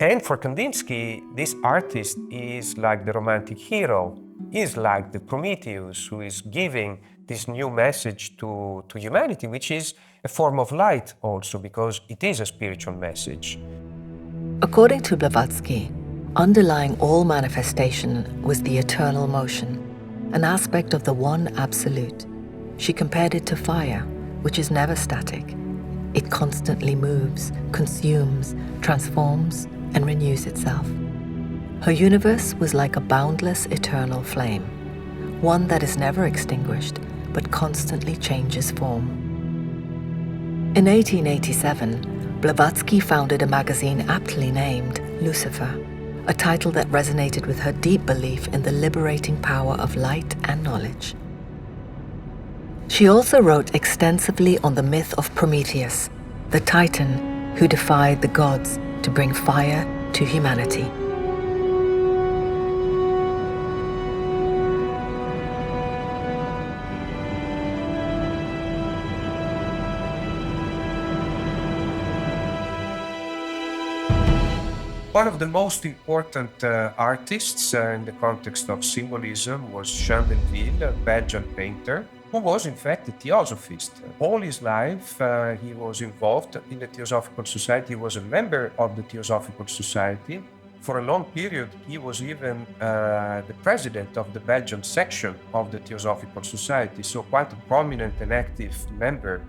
And for Kandinsky, this artist is like the romantic hero, is like the Prometheus who is giving this new message to humanity, which is a form of light also, because it is a spiritual message. According to Blavatsky, underlying all manifestation was the eternal motion, an aspect of the one absolute. She compared it to fire, which is never static. It constantly moves, consumes, transforms, and renews itself. Her universe was like a boundless eternal flame, one that is never extinguished, but constantly changes form. In 1887, Blavatsky founded a magazine aptly named Lucifer, a title that resonated with her deep belief in the liberating power of light and knowledge. She also wrote extensively on the myth of Prometheus, the Titan who defied the gods to bring fire to humanity. One of the most important artists in the context of symbolism was Jean Denville, a Belgian painter, who was in fact a theosophist. All his life he was involved in the Theosophical Society. He was a member of the Theosophical Society. For a long period, he was even the president of the Belgian section of the Theosophical Society, so quite a prominent and active member.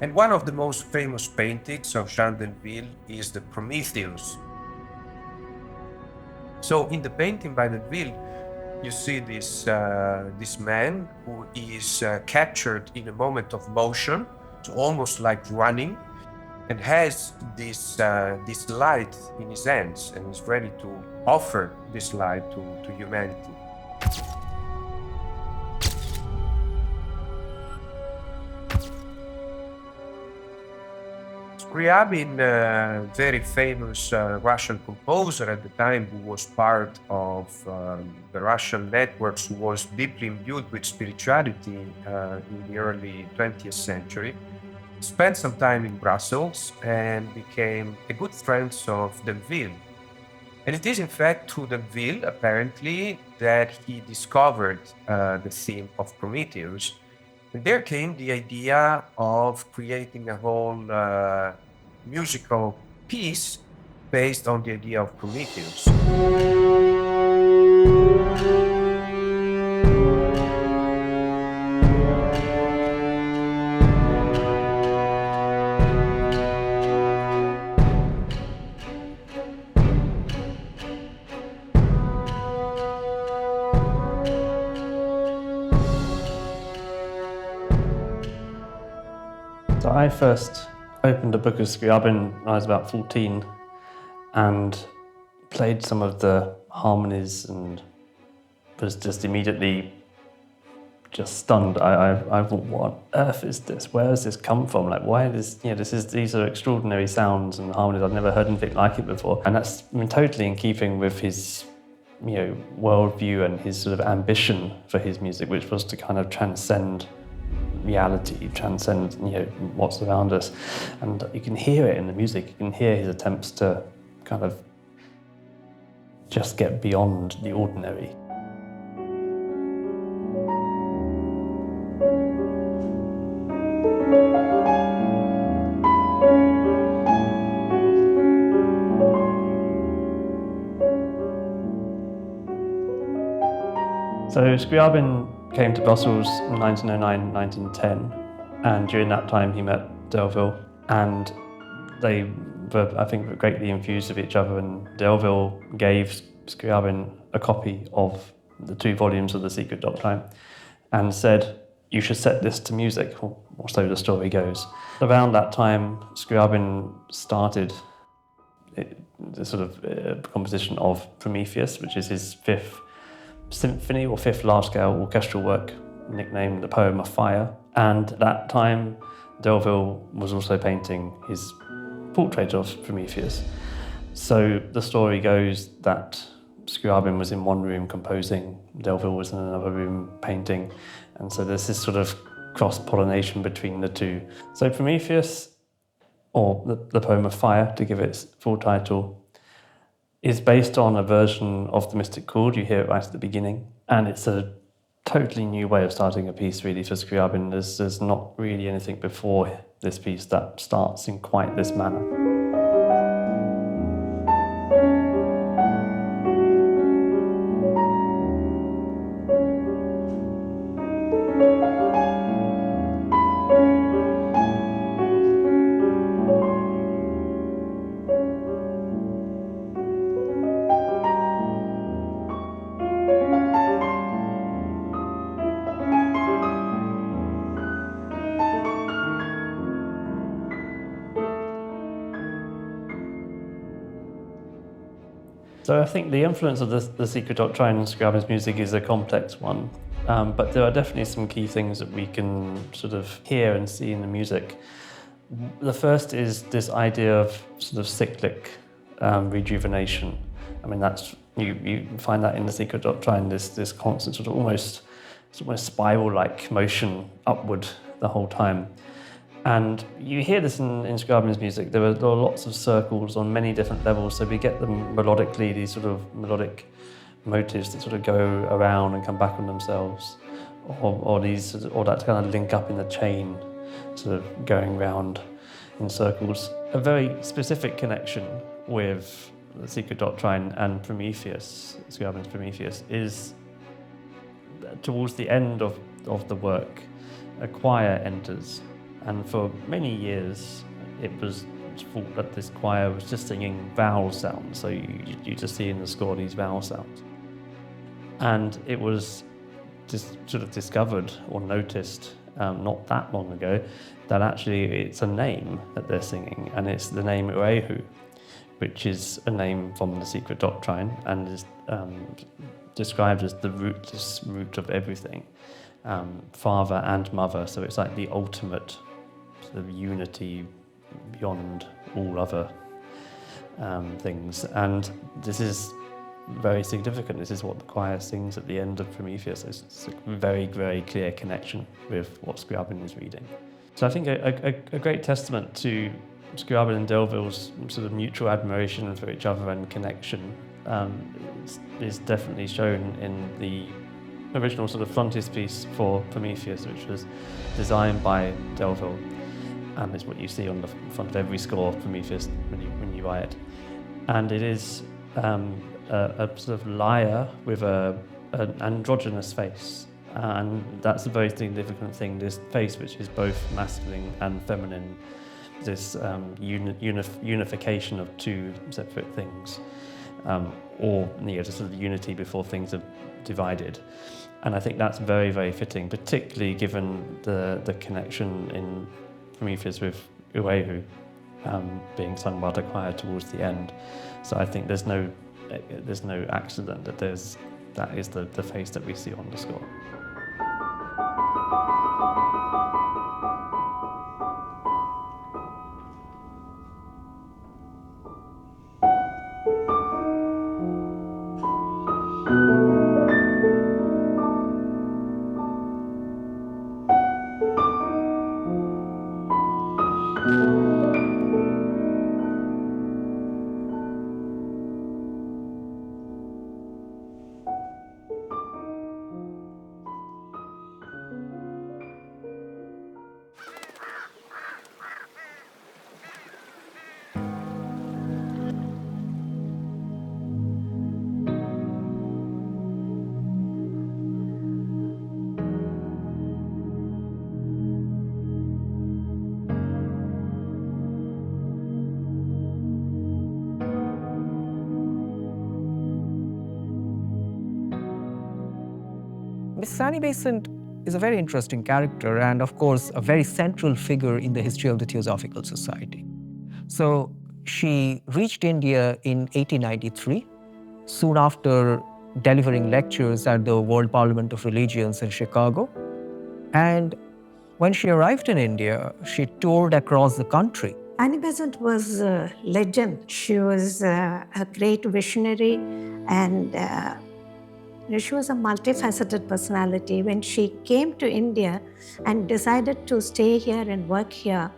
And one of the most famous paintings of Jean Denville is the Prometheus. So in the painting by Denville, you see this man who is captured in a moment of motion, so almost like running, and has this light in his hands and is ready to offer this light to humanity. Scriabin, a very famous Russian composer at the time, who was part of the Russian networks, who was deeply imbued with spirituality in the early 20th century, spent some time in Brussels and became a good friend of Denville. And it is in fact through Denville, apparently, that he discovered the theme of Prometheus. And there came the idea of creating a whole musical piece based on the idea of Prometheus. So I first opened a book of Scriabin when I was about 14 and played some of the harmonies and was just immediately just stunned. I thought, what on earth is this? Where has this come from? Like, why is these are extraordinary sounds and harmonies. I've never heard anything like it before. And that's totally in keeping with his worldview and his sort of ambition for his music, which was to kind of transcend reality, transcend what's around us. And you can hear it in the music. You can hear his attempts to kind of just get beyond the ordinary. So Scriabin came to Brussels in 1909, 1910, and during that time he met Delville, and they were, I think, greatly infused with each other, and Delville gave Scriabin a copy of the 2 volumes of The Secret Doctrine and said, you should set this to music, or so the story goes. Around that time, Scriabin started the sort of composition of Prometheus, which is his 5th symphony or 5th large-scale orchestral work, nicknamed The Poem of Fire. And at that time, Delville was also painting his portrait of Prometheus. So the story goes that Scriabin was in one room composing, Delville was in another room painting, and so there's this sort of cross-pollination between the two. So Prometheus, or the Poem of Fire, to give its full title, is based on a version of the Mystic Chord. You hear it right at the beginning, and it's a totally new way of starting a piece, really, for Scriabin. There's not really anything before this piece that starts in quite this manner. So I think the influence of the Secret Doctrine and Scriabin's music is a complex one, but there are definitely some key things that we can sort of hear and see in the music. The first is this idea of sort of cyclic rejuvenation. I mean, that's you find that in the Secret Doctrine, this constant sort of almost spiral-like motion upward the whole time. And you hear this in Scriabin's music. There are lots of circles on many different levels, so we get them melodically, these sort of melodic motives that sort of go around and come back on themselves, or that kind of link up in the chain, sort of going round in circles. A very specific connection with the Secret Doctrine and Prometheus, Scriabin's Prometheus, is towards the end of the work, a choir enters. And for many years, it was thought that this choir was just singing vowel sounds. So you just see in the score these vowel sounds. And it was just sort of discovered or noticed not that long ago that actually it's a name that they're singing, and it's the name Urehu, which is a name from the Secret Doctrine and is described as the rootless root of everything, father and mother. So it's like the ultimate sort of unity beyond all other things. And this is very significant. This is what the choir sings at the end of Prometheus. It's a very, very clear connection with what Scriabin is reading. So I think a great testament to Scriabin and Delville's sort of mutual admiration for each other and connection is definitely shown in the original sort of frontispiece for Prometheus, which was designed by Delville, and is what you see on the front of every score of Prometheus when you buy it. And it is a sort of lyre with an androgynous face, and that's a very significant thing. This face, which is both masculine and feminine, this unification of two separate things, or just sort of unity before things are divided. And I think that's very, very fitting, particularly given the connection in Prometheus with Uehu being sung by the choir towards the end. So I think there's no accident that that is the face that we see on the score. Mrs. Annie Besant is a very interesting character and, of course, a very central figure in the history of the Theosophical Society. So she reached India in 1893, soon after delivering lectures at the World Parliament of Religions in Chicago. And when she arrived in India, she toured across the country. Annie Besant was a legend. She was a great visionary, and she was a multifaceted personality. When she came to India and decided to stay here and work here,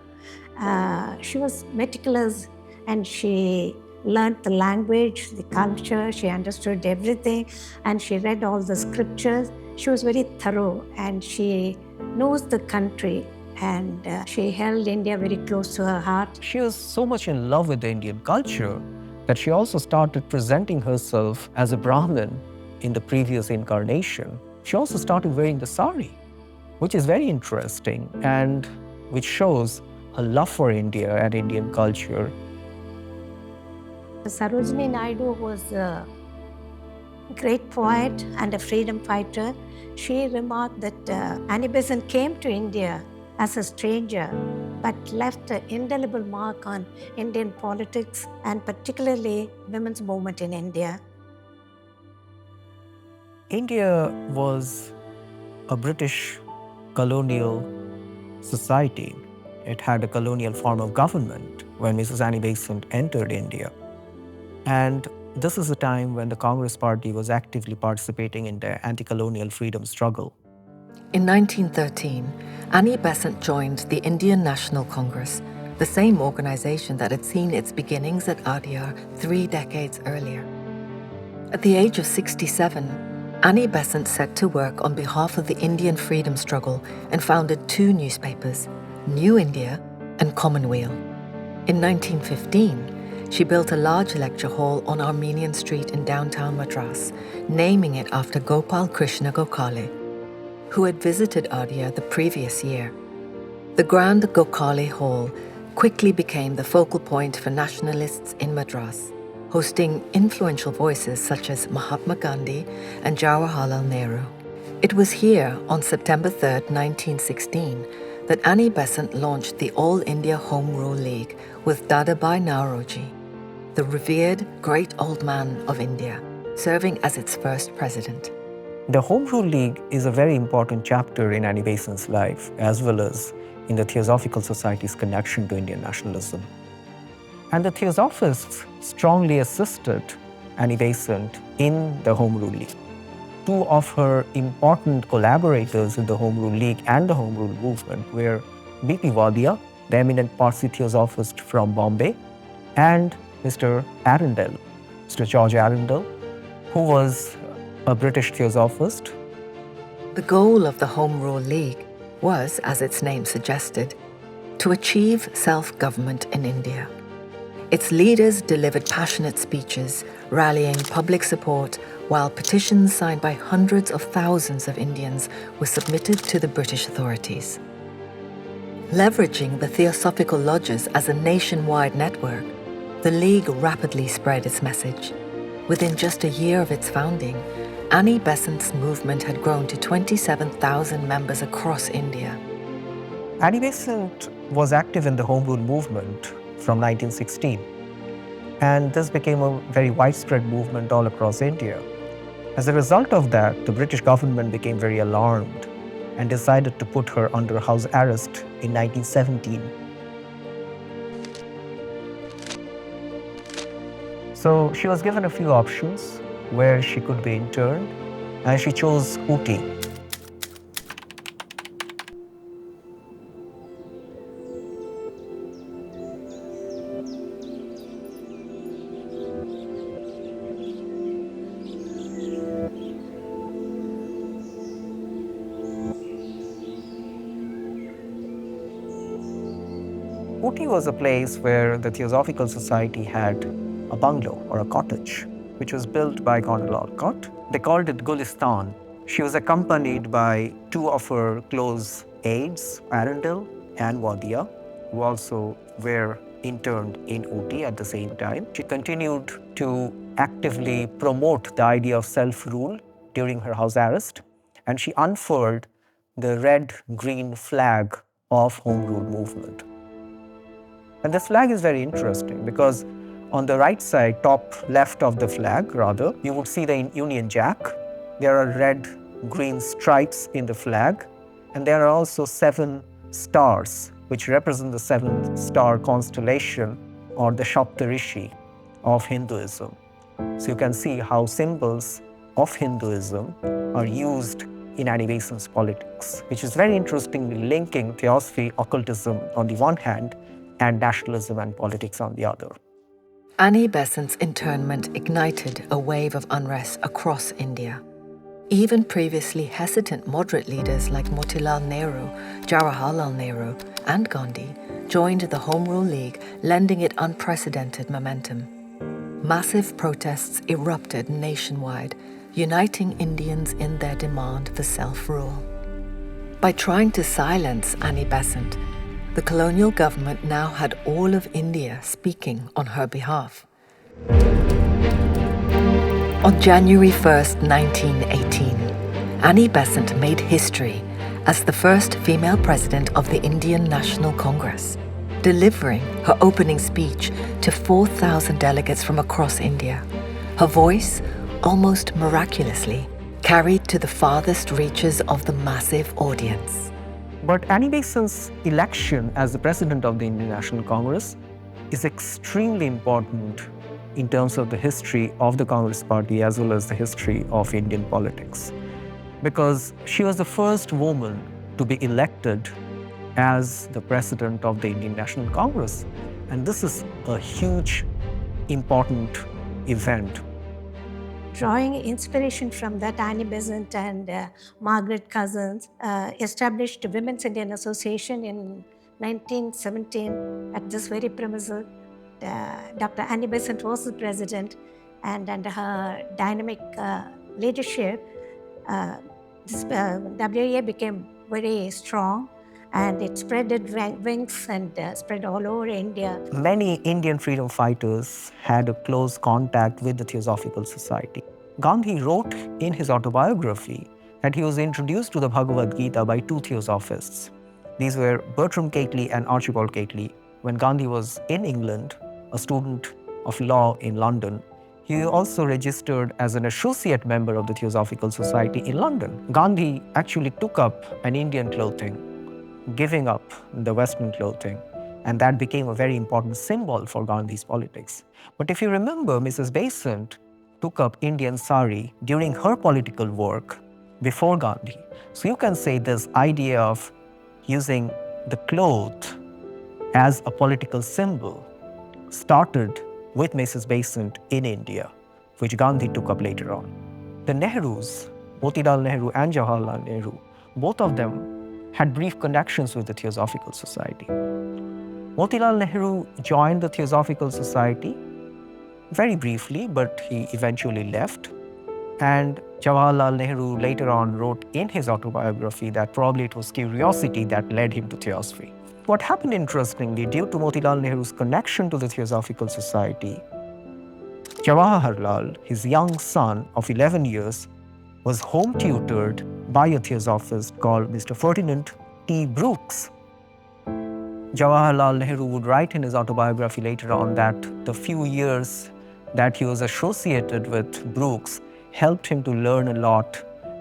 she was meticulous, and she learned the language, the culture, she understood everything, and she read all the scriptures. She was very thorough, and she knows the country, and she held India very close to her heart. She was so much in love with the Indian culture that she also started presenting herself as a Brahmin in the previous incarnation. She also started wearing the sari, which is very interesting and which shows her love for India and Indian culture. Sarojini Naidu was a great poet and a freedom fighter. She remarked that Annie Besant came to India as a stranger, but left an indelible mark on Indian politics and particularly women's movement in India. India was a British colonial society. It had a colonial form of government when Mrs. Annie Besant entered India. And this is a time when the Congress Party was actively participating in the anti-colonial freedom struggle. In 1913, Annie Besant joined the Indian National Congress, the same organization that had seen its beginnings at Adyar 3 decades earlier. At the age of 67, Annie Besant set to work on behalf of the Indian freedom struggle and founded 2 newspapers, New India and Commonweal. In 1915, she built a large lecture hall on Armenian Street in downtown Madras, naming it after Gopal Krishna Gokhale, who had visited Adyar the previous year. The Grand Gokhale Hall quickly became the focal point for nationalists in Madras, hosting influential voices such as Mahatma Gandhi and Jawaharlal Nehru. It was here on September 3, 1916, that Annie Besant launched the All India Home Rule League with Dadabhai Naoroji, the revered great old man of India, serving as its first president. The Home Rule League is a very important chapter in Annie Besant's life, as well as in the Theosophical Society's connection to Indian nationalism. And the Theosophists strongly assisted Annie Besant in the Home Rule League. Two of her important collaborators in the Home Rule League and the Home Rule movement were B.P. Wadia, the eminent Parsi Theosophist from Bombay, and Mr. Arundel, Mr. George Arundel, who was a British Theosophist. The goal of the Home Rule League was, as its name suggested, to achieve self-government in India. Its leaders delivered passionate speeches, rallying public support, while petitions signed by hundreds of thousands of Indians were submitted to the British authorities. Leveraging the Theosophical Lodges as a nationwide network, the League rapidly spread its message. Within just a year of its founding, Annie Besant's movement had grown to 27,000 members across India. Annie Besant was active in the Home Rule movement from 1916, and this became a very widespread movement all across India. As a result of that, the British government became very alarmed and decided to put her under house arrest in 1917. So she was given a few options where she could be interned, and she chose Ooty. Ooty was a place where the Theosophical Society had a bungalow or a cottage, which was built by Colonel Olcott. They called it Gulistan. She was accompanied by two of her close aides, Arundel and Wadia, who also were interned in Ooty at the same time. She continued to actively promote the idea of self-rule during her house arrest, and she unfurled the red-green flag of Home Rule movement. And this flag is very interesting because on the right side, top left of the flag rather, you would see the Union Jack. There are red-green stripes in the flag, and there are also 7 stars, which represent the 7-star constellation or the Saptarishi of Hinduism. So you can see how symbols of Hinduism are used in Annie Besant's politics, which is very interestingly linking theosophy, occultism on the one hand, and nationalism and politics on the other. Annie Besant's internment ignited a wave of unrest across India. Even previously hesitant moderate leaders like Motilal Nehru, Jawaharlal Nehru, and Gandhi joined the Home Rule League, lending it unprecedented momentum. Massive protests erupted nationwide, uniting Indians in their demand for self-rule. By trying to silence Annie Besant, the colonial government now had all of India speaking on her behalf. On January 1st, 1918, Annie Besant made history as the first female president of the Indian National Congress, delivering her opening speech to 4,000 delegates from across India. Her voice, almost miraculously, carried to the farthest reaches of the massive audience. But Annie Besant's election as the president of the Indian National Congress is extremely important in terms of the history of the Congress Party as well as the history of Indian politics. Because she was the first woman to be elected as the president of the Indian National Congress. And this is a huge, important event. Drawing inspiration from that, Annie Besant and Margaret Cousins established the Women's Indian Association in 1917 at this very premises. Dr. Annie Besant was the president, and under her dynamic leadership, this WIA became very strong, and it spread its wings and spread all over India. Many Indian freedom fighters had a close contact with the Theosophical Society. Gandhi wrote in his autobiography that he was introduced to the Bhagavad Gita by 2 Theosophists. These were Bertram Cately and Archibald Cately. When Gandhi was in England, a student of law in London, he also registered as an associate member of the Theosophical Society in London. Gandhi actually took up an Indian clothing giving up the Western clothing, and that became a very important symbol for Gandhi's politics. But if you remember, Mrs. Besant took up Indian sari during her political work before Gandhi. So you can say this idea of using the cloth as a political symbol started with Mrs. Besant in India, which Gandhi took up later on. The Nehrus, Motilal Nehru and Jawaharlal Nehru, both of them had brief connections with the Theosophical Society. Motilal Nehru joined the Theosophical Society very briefly, but he eventually left. And Jawaharlal Nehru later on wrote in his autobiography that probably it was curiosity that led him to Theosophy. What happened interestingly, due to Motilal Nehru's connection to the Theosophical Society, Jawaharlal, his young son of 11 years, was home tutored by a Theosophist called Mr. Ferdinand T. Brooks. Jawaharlal Nehru would write in his autobiography later on that the few years that he was associated with Brooks helped him to learn a lot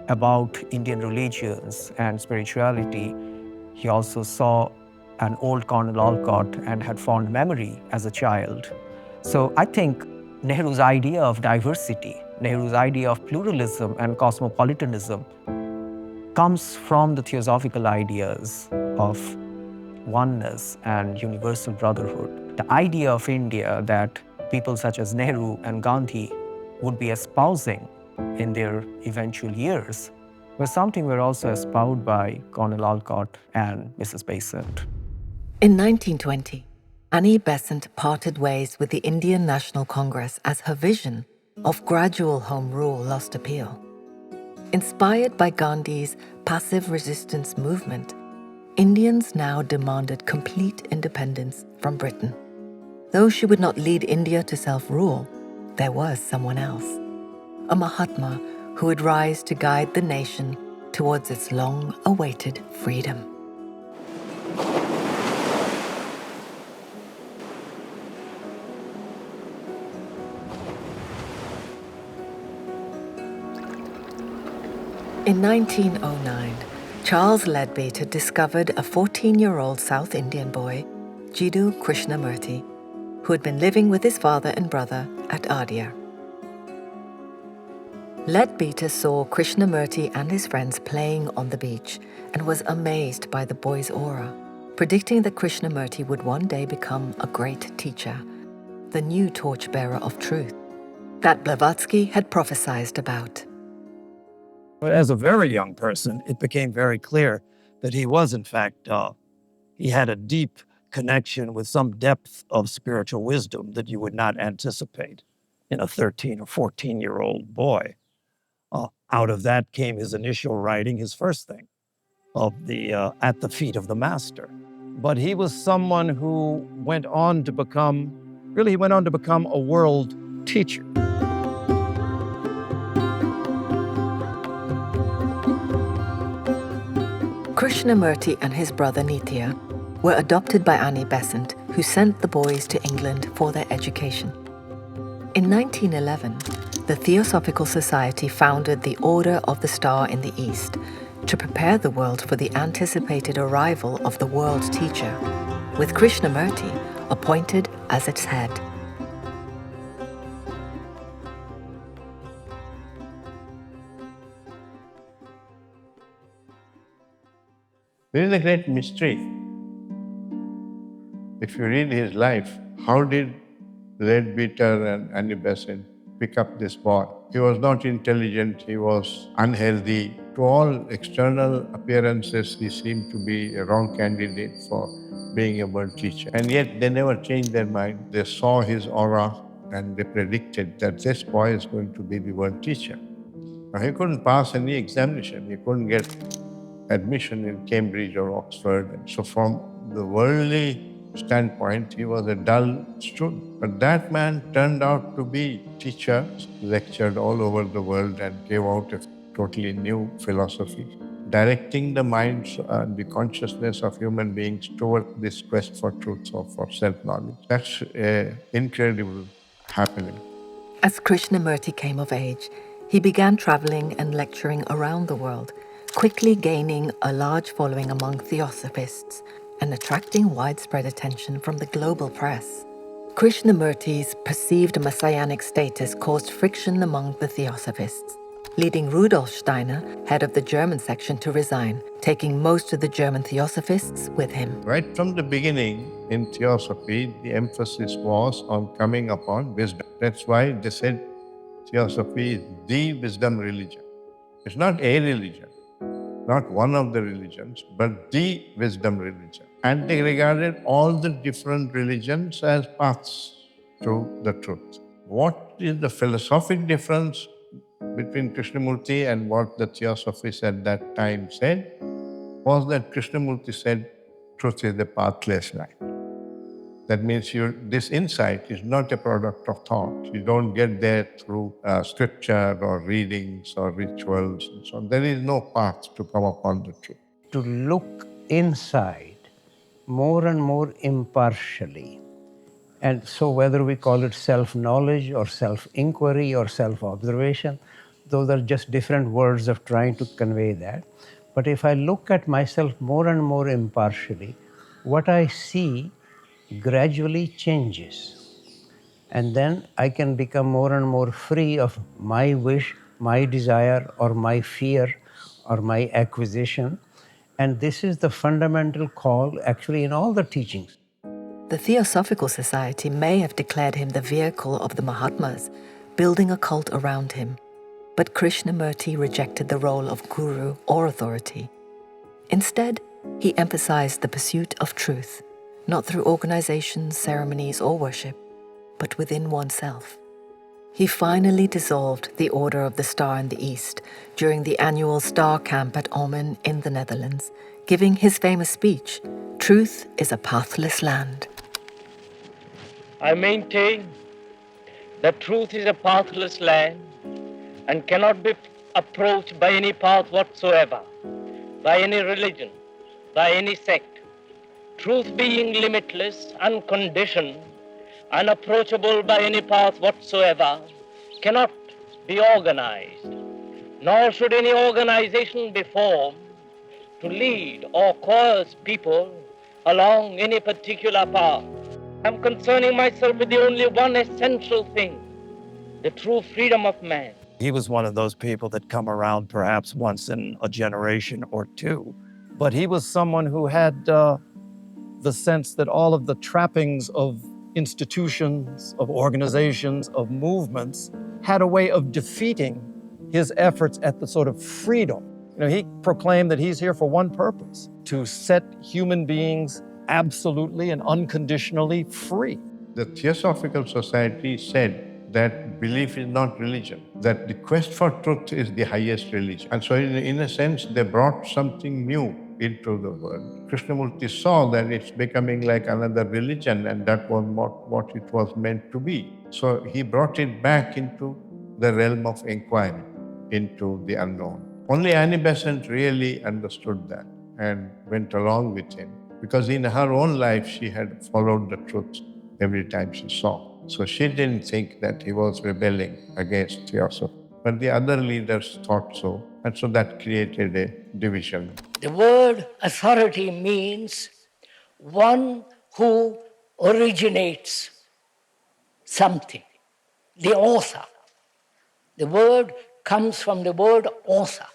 about Indian religions and spirituality. He also saw an old Colonel Olcott and had fond memory as a child. So I think Nehru's idea of diversity, Nehru's idea of pluralism and cosmopolitanism comes from the theosophical ideas of oneness and universal brotherhood. The idea of India that people such as Nehru and Gandhi would be espousing in their eventual years was something were also espoused by Colonel Olcott and Mrs. Besant. In 1920, Annie Besant parted ways with the Indian National Congress as her vision of gradual home rule lost appeal. Inspired by Gandhi's passive resistance movement, Indians now demanded complete independence from Britain. Though she would not lead India to self-rule, there was someone else, a Mahatma who would rise to guide the nation towards its long-awaited freedom. In 1909, Charles Leadbeater discovered a 14-year-old South Indian boy, Jiddu Krishnamurti, who had been living with his father and brother at Adyar. Leadbeater saw Krishnamurti and his friends playing on the beach and was amazed by the boy's aura, predicting that Krishnamurti would one day become a great teacher, the new torchbearer of truth that Blavatsky had prophesied about. But as a very young person, it became very clear that he was, in fact, he had a deep connection with some depth of spiritual wisdom that you would not anticipate in a 13 or 14-year-old boy. Out of that came his initial writing, his first thing, of the At the Feet of the Master. But he was someone who went on to become a world teacher. Krishnamurti and his brother Nitya were adopted by Annie Besant, who sent the boys to England for their education. In 1911, the Theosophical Society founded the Order of the Star in the East to prepare the world for the anticipated arrival of the world teacher, with Krishnamurti appointed as its head. There is a great mystery. If you read his life, how did Leadbeater and Annie Besant pick up this boy? He was not intelligent, he was unhealthy. To all external appearances, he seemed to be a wrong candidate for being a world teacher. And yet they never changed their mind. They saw his aura and they predicted that this boy is going to be the world teacher. Now, he couldn't pass any examination. He couldn't get admission in Cambridge or Oxford. And so from the worldly standpoint, he was a dull student. But that man turned out to be a teacher, lectured all over the world and gave out a totally new philosophy, directing the minds and the consciousness of human beings toward this quest for truth or for self-knowledge. That's an incredible happening. As Krishnamurti came of age, he began traveling and lecturing around the world, quickly gaining a large following among theosophists and attracting widespread attention from the global press. Krishnamurti's perceived messianic status caused friction among the theosophists, leading Rudolf Steiner, head of the German section, to resign, taking most of the German theosophists with him. Right from the beginning in theosophy, the emphasis was on coming upon wisdom. That's why they said theosophy is the wisdom religion. It's not a religion, not one of the religions, but the wisdom religion. And they regarded all the different religions as paths to the truth. What is the philosophic difference between Krishnamurti and what the theosophists at that time said was that Krishnamurti said truth is the pathless light. That means this insight is not a product of thought. You don't get there through scripture or readings or rituals and so on. There is no path to come upon the truth. To look inside more and more impartially. And so whether we call it self-knowledge or self-inquiry or self-observation, those are just different words of trying to convey that. But if I look at myself more and more impartially, what I see gradually changes. And then I can become more and more free of my wish, my desire, or my fear, or my acquisition. And this is the fundamental call actually in all the teachings. The Theosophical Society may have declared him the vehicle of the Mahatmas, building a cult around him. But Krishnamurti rejected the role of guru or authority. Instead, he emphasized the pursuit of truth, not through organizations, ceremonies, or worship, but within oneself. He finally dissolved the Order of the Star in the East during the annual Star Camp at Ommen in the Netherlands, giving his famous speech, "Truth is a pathless land." I maintain that truth is a pathless land and cannot be approached by any path whatsoever, by any religion, by any sect. Truth being limitless, unconditioned, unapproachable by any path whatsoever, cannot be organized, nor should any organization be formed to lead or coerce people along any particular path. I'm concerning myself with the only one essential thing, the true freedom of man. He was one of those people that come around perhaps once in a generation or two, but he was someone who had the sense that all of the trappings of institutions, of organizations, of movements had a way of defeating his efforts at the sort of freedom. He proclaimed that he's here for one purpose, to set human beings absolutely and unconditionally free. The Theosophical Society said that belief is not religion, that the quest for truth is the highest religion. And so in a sense, they brought something new into the world. Krishnamurti saw that it's becoming like another religion, and that was not what it was meant to be. So he brought it back into the realm of inquiry, into the unknown. Only Annie Besant really understood that and went along with him, because in her own life she had followed the truth every time she saw. So she didn't think that he was rebelling against theosophy. But the other leaders thought so, and so that created a division. The word authority means one who originates something, the author. The word comes from the word author,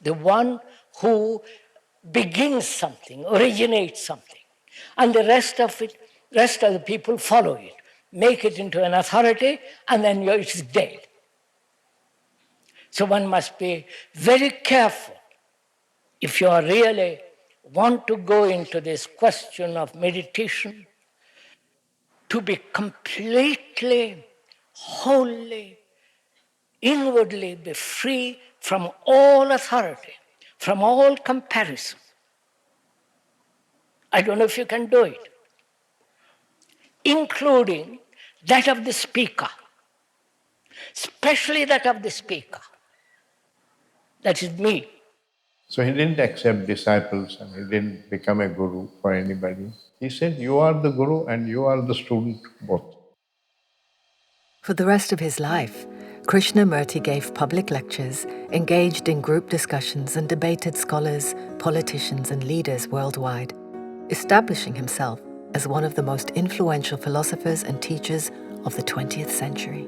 the one who begins something, originates something, and the rest of the people follow it, make it into an authority, and then it's dead. So one must be very careful if you really want to go into this question of meditation, to be completely, wholly, inwardly be free from all authority, from all comparison. I don't know if you can do it, including that of the speaker, especially that of the speaker. That is me. So he didn't accept disciples and he didn't become a guru for anybody. He said, you are the guru and you are the student both. For the rest of his life, Krishnamurti gave public lectures, engaged in group discussions, and debated scholars, politicians, and leaders worldwide, establishing himself as one of the most influential philosophers and teachers of the 20th century.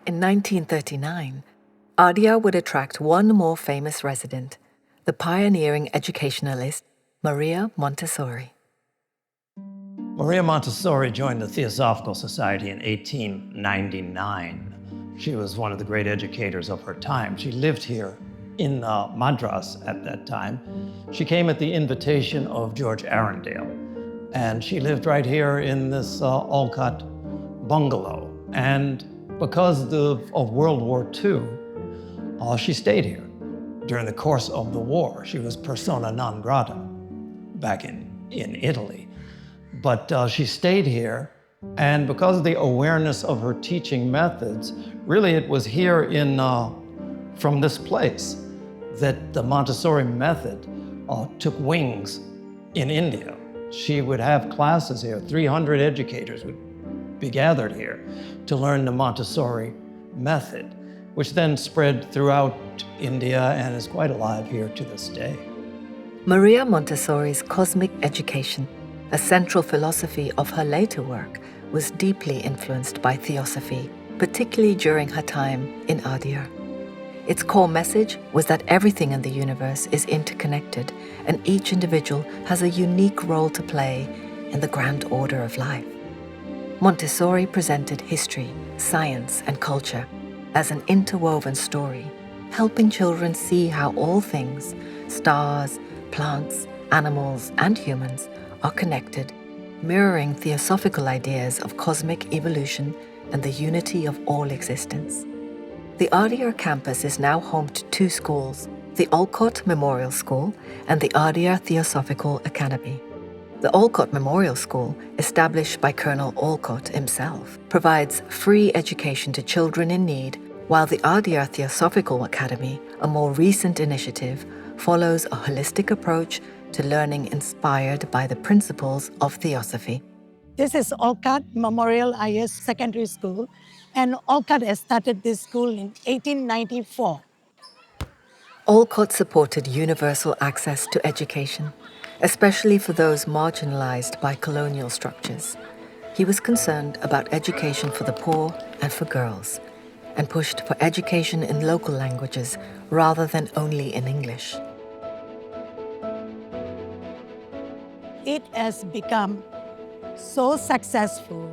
In 1939, Adyar would attract one more famous resident, the pioneering educationalist Maria Montessori. Maria Montessori joined the Theosophical Society in 1899. She was one of the great educators of her time. She lived here in Madras at that time. She came at the invitation of George Arundel, and she lived right here in this Olcott bungalow. And because of World War II, she stayed here. During the course of the war, she was persona non grata back in Italy. But she stayed here, and because of the awareness of her teaching methods, really it was here from this place that the Montessori method took wings in India. She would have classes here. 300 educators would be gathered here to learn the Montessori method, which then spread throughout India and is quite alive here to this day. Maria Montessori's cosmic education, a central philosophy of her later work, was deeply influenced by Theosophy, particularly during her time in Adyar. Its core message was that everything in the universe is interconnected and each individual has a unique role to play in the grand order of life. Montessori presented history, science, and culture as an interwoven story, helping children see how all things, stars, plants, animals, and humans, are connected, mirroring theosophical ideas of cosmic evolution and the unity of all existence. The Adyar campus is now home to two schools, the Olcott Memorial School and the Adyar Theosophical Academy. The Olcott Memorial School, established by Colonel Olcott himself, provides free education to children in need, while the Adyar Theosophical Academy, a more recent initiative, follows a holistic approach to learning inspired by the principles of Theosophy. This is Olcott Memorial IS Secondary School, and Olcott has started this school in 1894. Olcott supported universal access to education, especially for those marginalized by colonial structures. He was concerned about education for the poor and for girls, and pushed for education in local languages rather than only in English. It has become so successful,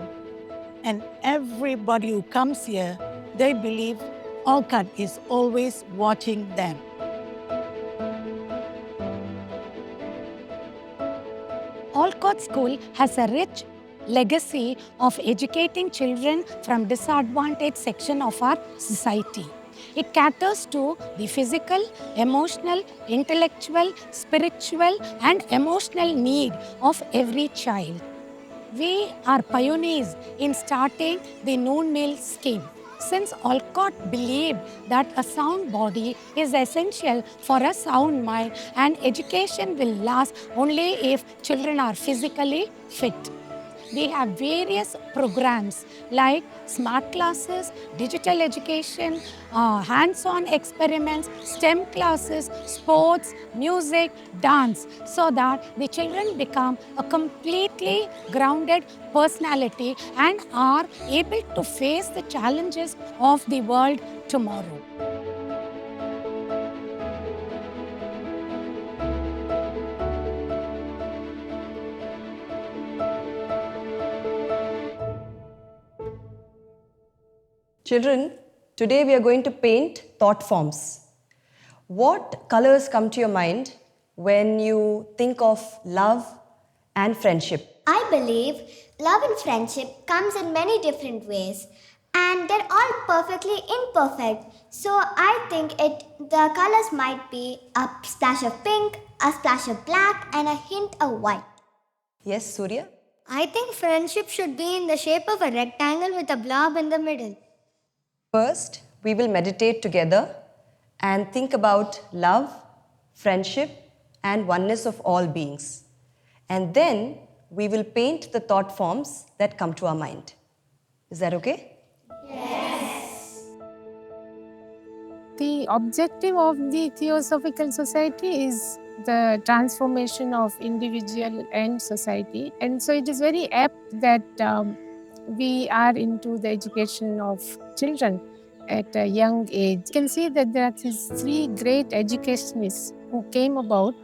and everybody who comes here, they believe Olcott is always watching them. Olcott School has a rich legacy of educating children from disadvantaged section of our society. It caters to the physical, emotional, intellectual, spiritual, and emotional need of every child. We are pioneers in starting the noon meal scheme. Since Olcott believed that a sound body is essential for a sound mind, and education will last only if children are physically fit. We have various programs like smart classes, digital education, hands-on experiments, STEM classes, sports, music, dance, so that the children become a completely grounded personality and are able to face the challenges of the world tomorrow. Children, today we are going to paint thought forms. What colors come to your mind when you think of love and friendship? I believe love and friendship comes in many different ways, And they're all perfectly imperfect. So I think the colors might be a splash of pink, a splash of black, and a hint of white. Yes, Surya? I think friendship should be in the shape of a rectangle with a blob in the middle. First, we will meditate together and think about love, friendship, and oneness of all beings. And then we will paint the thought forms that come to our mind. Is that okay? The objective of the Theosophical Society is the transformation of individual and society. And so it is very apt that we are into the education of children at a young age. You can see that there are these three great educationists who came about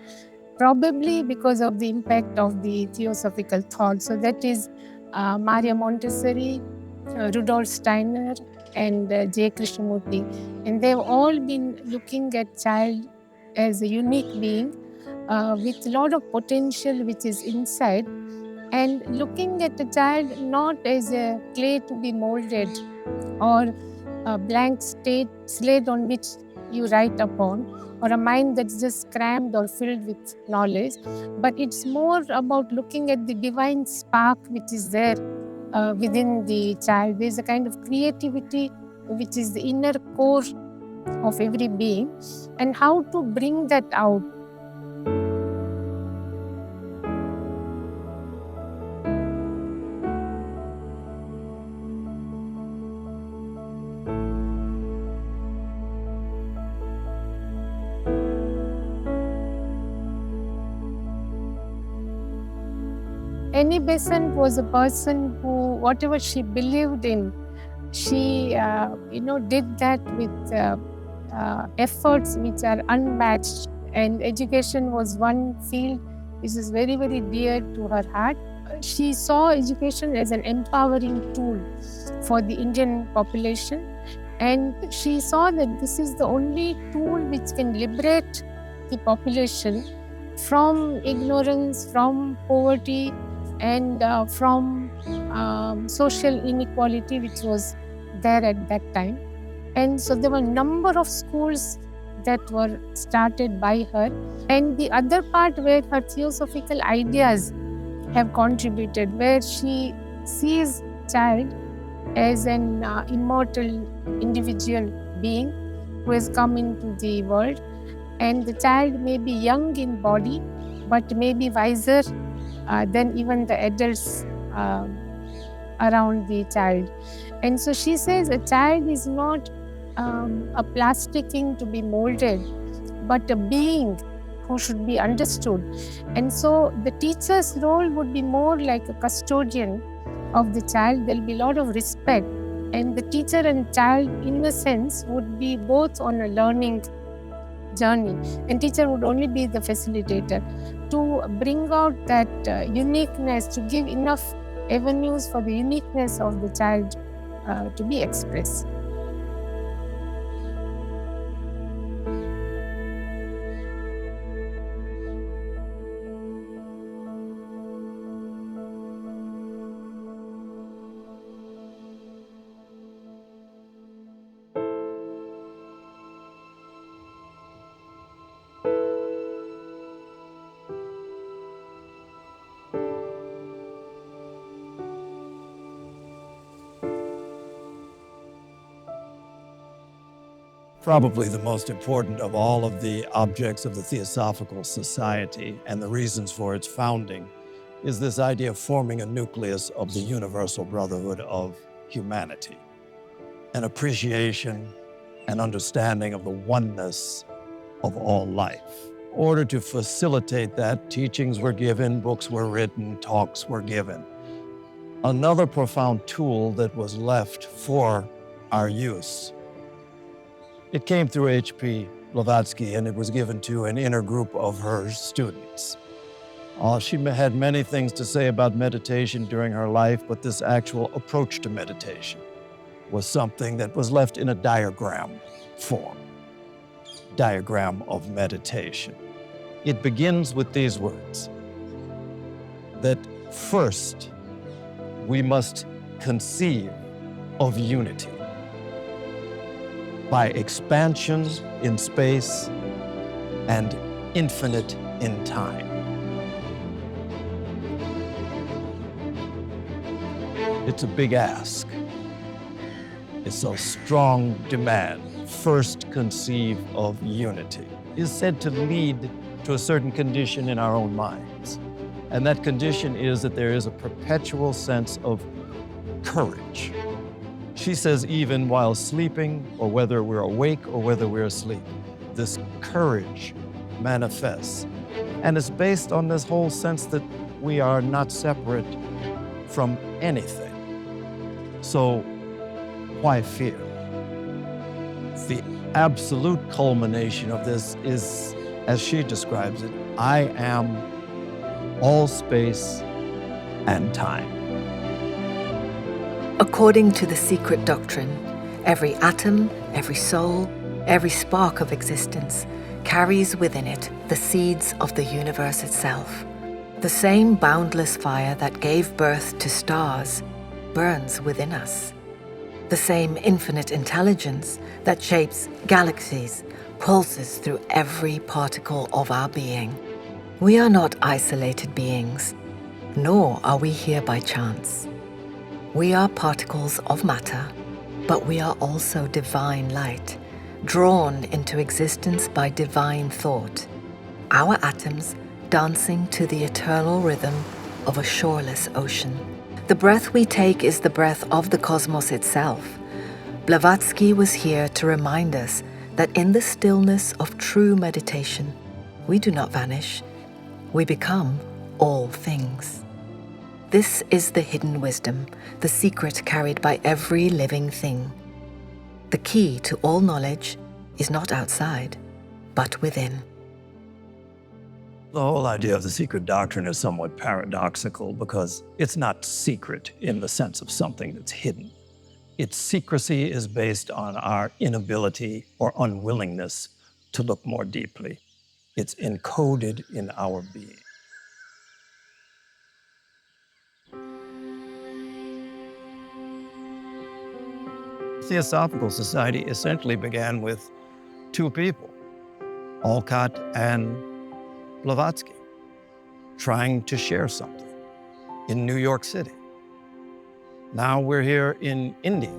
probably because of the impact of the Theosophical thought. So that is Maria Montessori, Rudolf Steiner, and J. Krishnamurti. And they've all been looking at child as a unique being with a lot of potential which is inside, and looking at the child not as a clay to be molded or a blank slate on which you write upon, or a mind that's just crammed or filled with knowledge, but it's more about looking at the divine spark which is there within the child. There's a kind of creativity which is the inner core of every being, and how to bring that out. Annie Besant was a person who, whatever she believed in, she did that with efforts which are unmatched. And education was one field which is very, very dear to her heart. She saw education as an empowering tool for the Indian population. And she saw that this is the only tool which can liberate the population from ignorance, from poverty, and from social inequality which was there at that time. And so there were a number of schools that were started by her. And the other part where her theosophical ideas have contributed, where she sees child as an immortal individual being who has come into the world. And the child may be young in body, but may be wiser than even the adults around the child. And so she says a child is not a plastic thing to be molded, but a being who should be understood. And so the teacher's role would be more like a custodian of the child. There'll be a lot of respect. And the teacher and child, in a sense, would be both on a learning journey. And teacher would only be the facilitator to bring out that uniqueness, to give enough avenues for the uniqueness of the child to be expressed. Probably the most important of all of the objects of the Theosophical Society and the reasons for its founding is this idea of forming a nucleus of the universal brotherhood of humanity, an appreciation and understanding of the oneness of all life. In order to facilitate that, teachings were given, books were written, talks were given. Another profound tool that was left for our use, it came through H.P. Blavatsky, and it was given to an inner group of her students. She had many things to say about meditation during her life, but this actual approach to meditation was something that was left in a diagram form. Diagram of meditation. It begins with these words, that first we must conceive of unity by expansion in space and infinite in time. It's a big ask. It's a strong demand. First conceive of unity is said to lead to a certain condition in our own minds. And that condition is that there is a perpetual sense of courage. She says even while sleeping, or whether we're awake or whether we're asleep, this courage manifests. And it's based on this whole sense that we are not separate from anything. So why fear? The absolute culmination of this is, as she describes it, I am all space and time. According to the secret doctrine, every atom, every soul, every spark of existence carries within it the seeds of the universe itself. The same boundless fire that gave birth to stars burns within us. The same infinite intelligence that shapes galaxies pulses through every particle of our being. We are not isolated beings, nor are we here by chance. We are particles of matter, but we are also divine light, drawn into existence by divine thought. Our atoms dancing to the eternal rhythm of a shoreless ocean. The breath we take is the breath of the cosmos itself. Blavatsky was here to remind us that in the stillness of true meditation, we do not vanish, we become all things. This is the hidden wisdom, the secret carried by every living thing. The key to all knowledge is not outside, but within. The whole idea of the secret doctrine is somewhat paradoxical because it's not secret in the sense of something that's hidden. Its secrecy is based on our inability or unwillingness to look more deeply. It's encoded in our being. Theosophical Society essentially began with two people, Olcott and Blavatsky, trying to share something in New York City. Now we're here in India,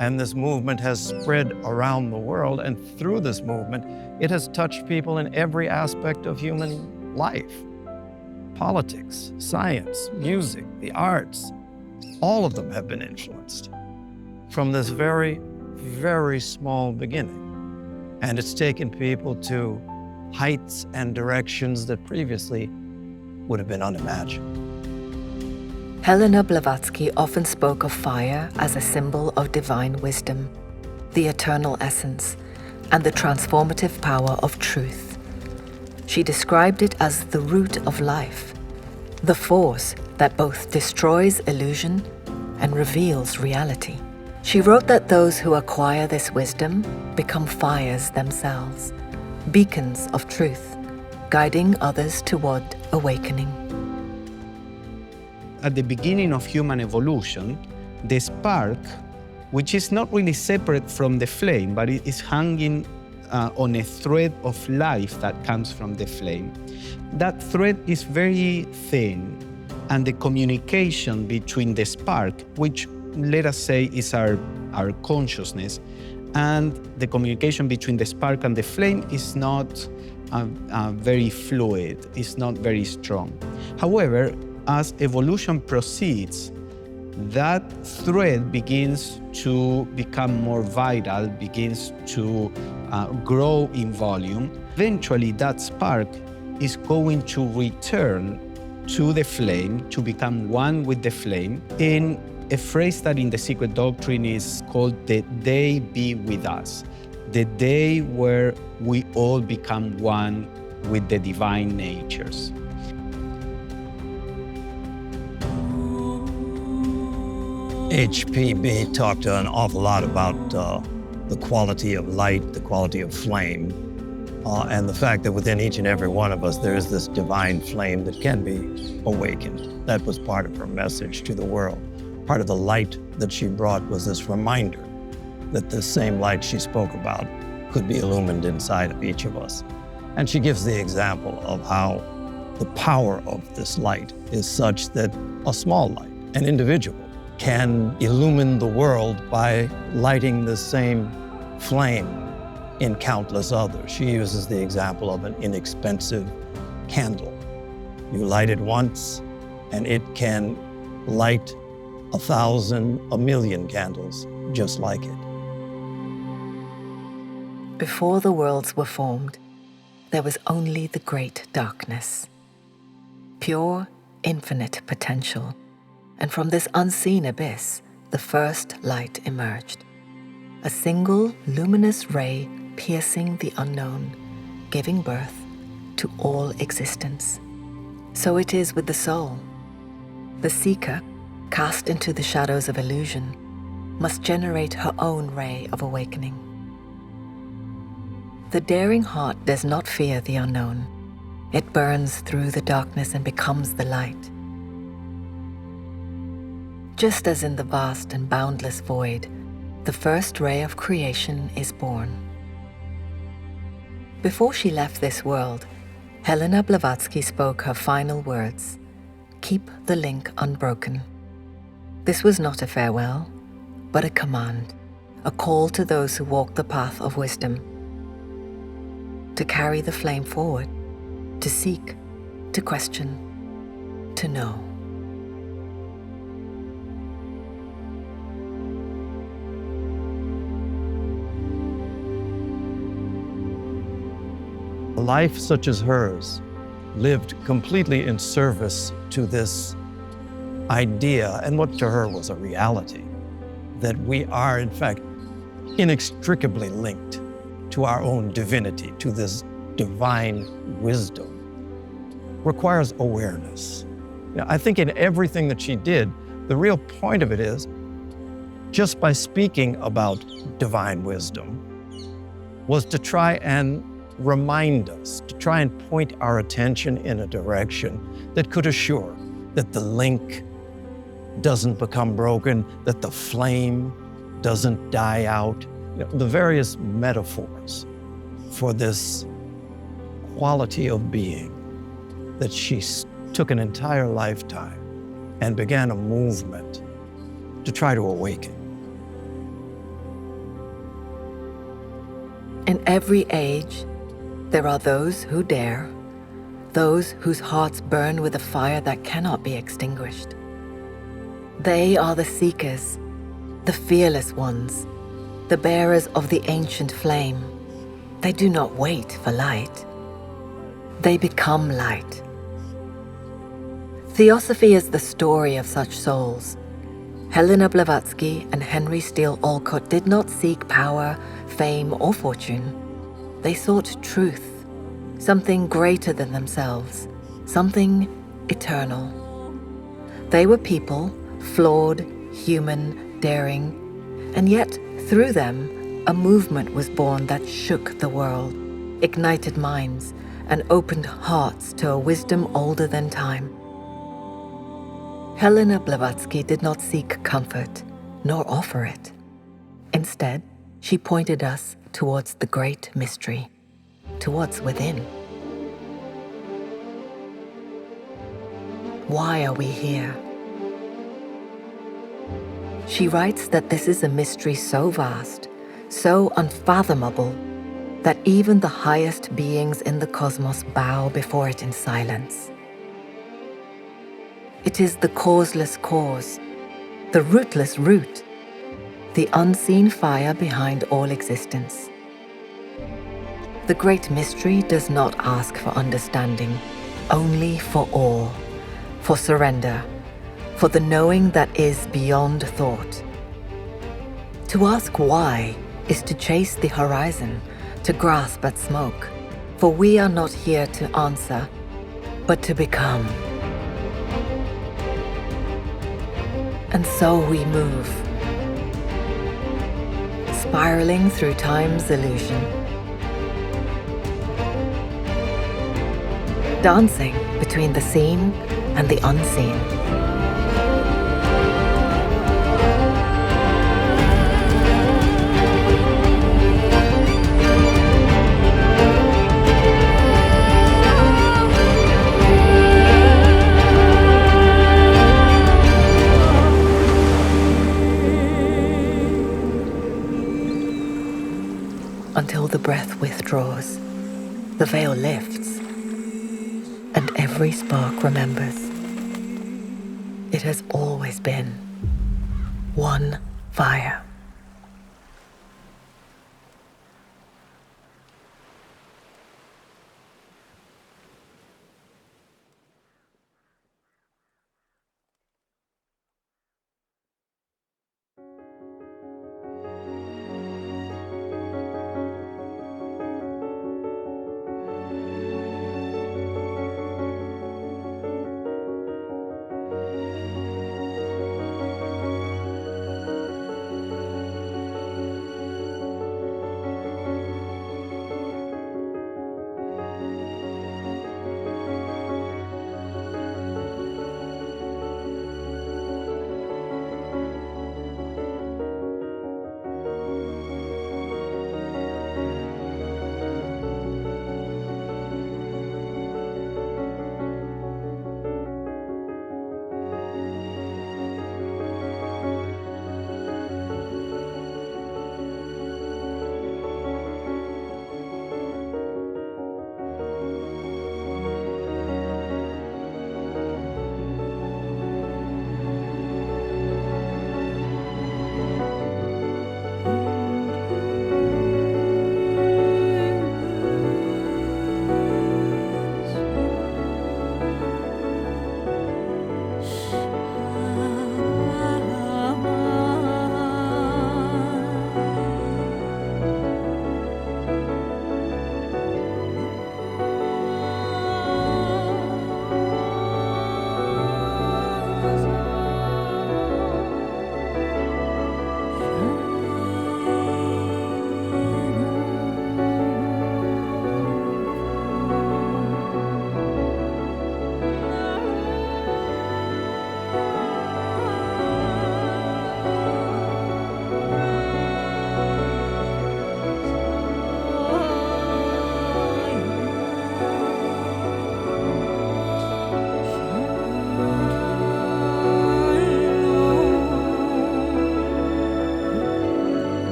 and this movement has spread around the world, and through this movement, it has touched people in every aspect of human life. Politics, science, music, the arts, all of them have been influenced from this very, very small beginning. And it's taken people to heights and directions that previously would have been unimagined. Helena Blavatsky often spoke of fire as a symbol of divine wisdom, the eternal essence, and the transformative power of truth. She described it as the root of life, the force that both destroys illusion and reveals reality. She wrote that those who acquire this wisdom become fires themselves, beacons of truth, guiding others toward awakening. At the beginning of human evolution, the spark, which is not really separate from the flame, but it is hanging on a thread of life that comes from the flame. That thread is very thin, and the communication between the spark, which let us say is our consciousness, and the communication between the spark and the flame is not very fluid, it's not very strong. However, as evolution proceeds, that thread begins to become more vital, begins to grow in volume. Eventually, that spark is going to return to the flame, to become one with the flame, in a phrase that in the secret doctrine is called the day be with us, the day where we all become one with the divine natures. HPB talked an awful lot about the quality of light, the quality of flame, and the fact that within each and every one of us there is this divine flame that can be awakened. That was part of her message to the world, part of the light that she brought was this reminder that the same light she spoke about could be illumined inside of each of us. And she gives the example of how the power of this light is such that a small light, an individual, can illumine the world by lighting the same flame in countless others. She uses the example of an inexpensive candle. You light it once, and it can light 1,000, 1,000,000 candles just like it. Before the worlds were formed, there was only the great darkness. Pure, infinite potential. And from this unseen abyss, the first light emerged. A single luminous ray piercing the unknown, giving birth to all existence. So it is with the soul. The seeker, cast into the shadows of illusion, must generate her own ray of awakening. The daring heart does not fear the unknown. It burns through the darkness and becomes the light. Just as in the vast and boundless void, the first ray of creation is born. Before she left this world, Helena Blavatsky spoke her final words, "Keep the link unbroken." This was not a farewell, but a command, a call to those who walk the path of wisdom, to carry the flame forward, to seek, to question, to know. A life such as hers, lived completely in service to this idea, and what to her was a reality, that we are, in fact, inextricably linked to our own divinity, to this divine wisdom, requires awareness. I think in everything that she did, the real point of it is, just by speaking about divine wisdom, was to try and remind us, to try and point our attention in a direction that could assure that the link doesn't become broken, that the flame doesn't die out. The various metaphors for this quality of being that she took an entire lifetime and began a movement to try to awaken. In every age, there are those who dare, those whose hearts burn with a fire that cannot be extinguished. They are the seekers, the fearless ones, the bearers of the ancient flame. They do not wait for light. They become light. Theosophy is the story of such souls. Helena Blavatsky and Henry Steele Olcott did not seek power, fame, or fortune. They sought truth, something greater than themselves, something eternal. They were people, flawed, human, daring, and yet through them, a movement was born that shook the world, ignited minds, and opened hearts to a wisdom older than time. Helena Blavatsky did not seek comfort, nor offer it. Instead, she pointed us towards the great mystery, towards within. Why are we here? She writes that this is a mystery so vast, so unfathomable, that even the highest beings in the cosmos bow before it in silence. It is the causeless cause, the rootless root, the unseen fire behind all existence. The great mystery does not ask for understanding, only for awe, for surrender, for the knowing that is beyond thought. To ask why is to chase the horizon, to grasp at smoke, for we are not here to answer, but to become. And so we move, spiraling through time's illusion, dancing between the seen and the unseen. now the breath withdraws, the veil lifts, and every spark remembers. It has always been one fire.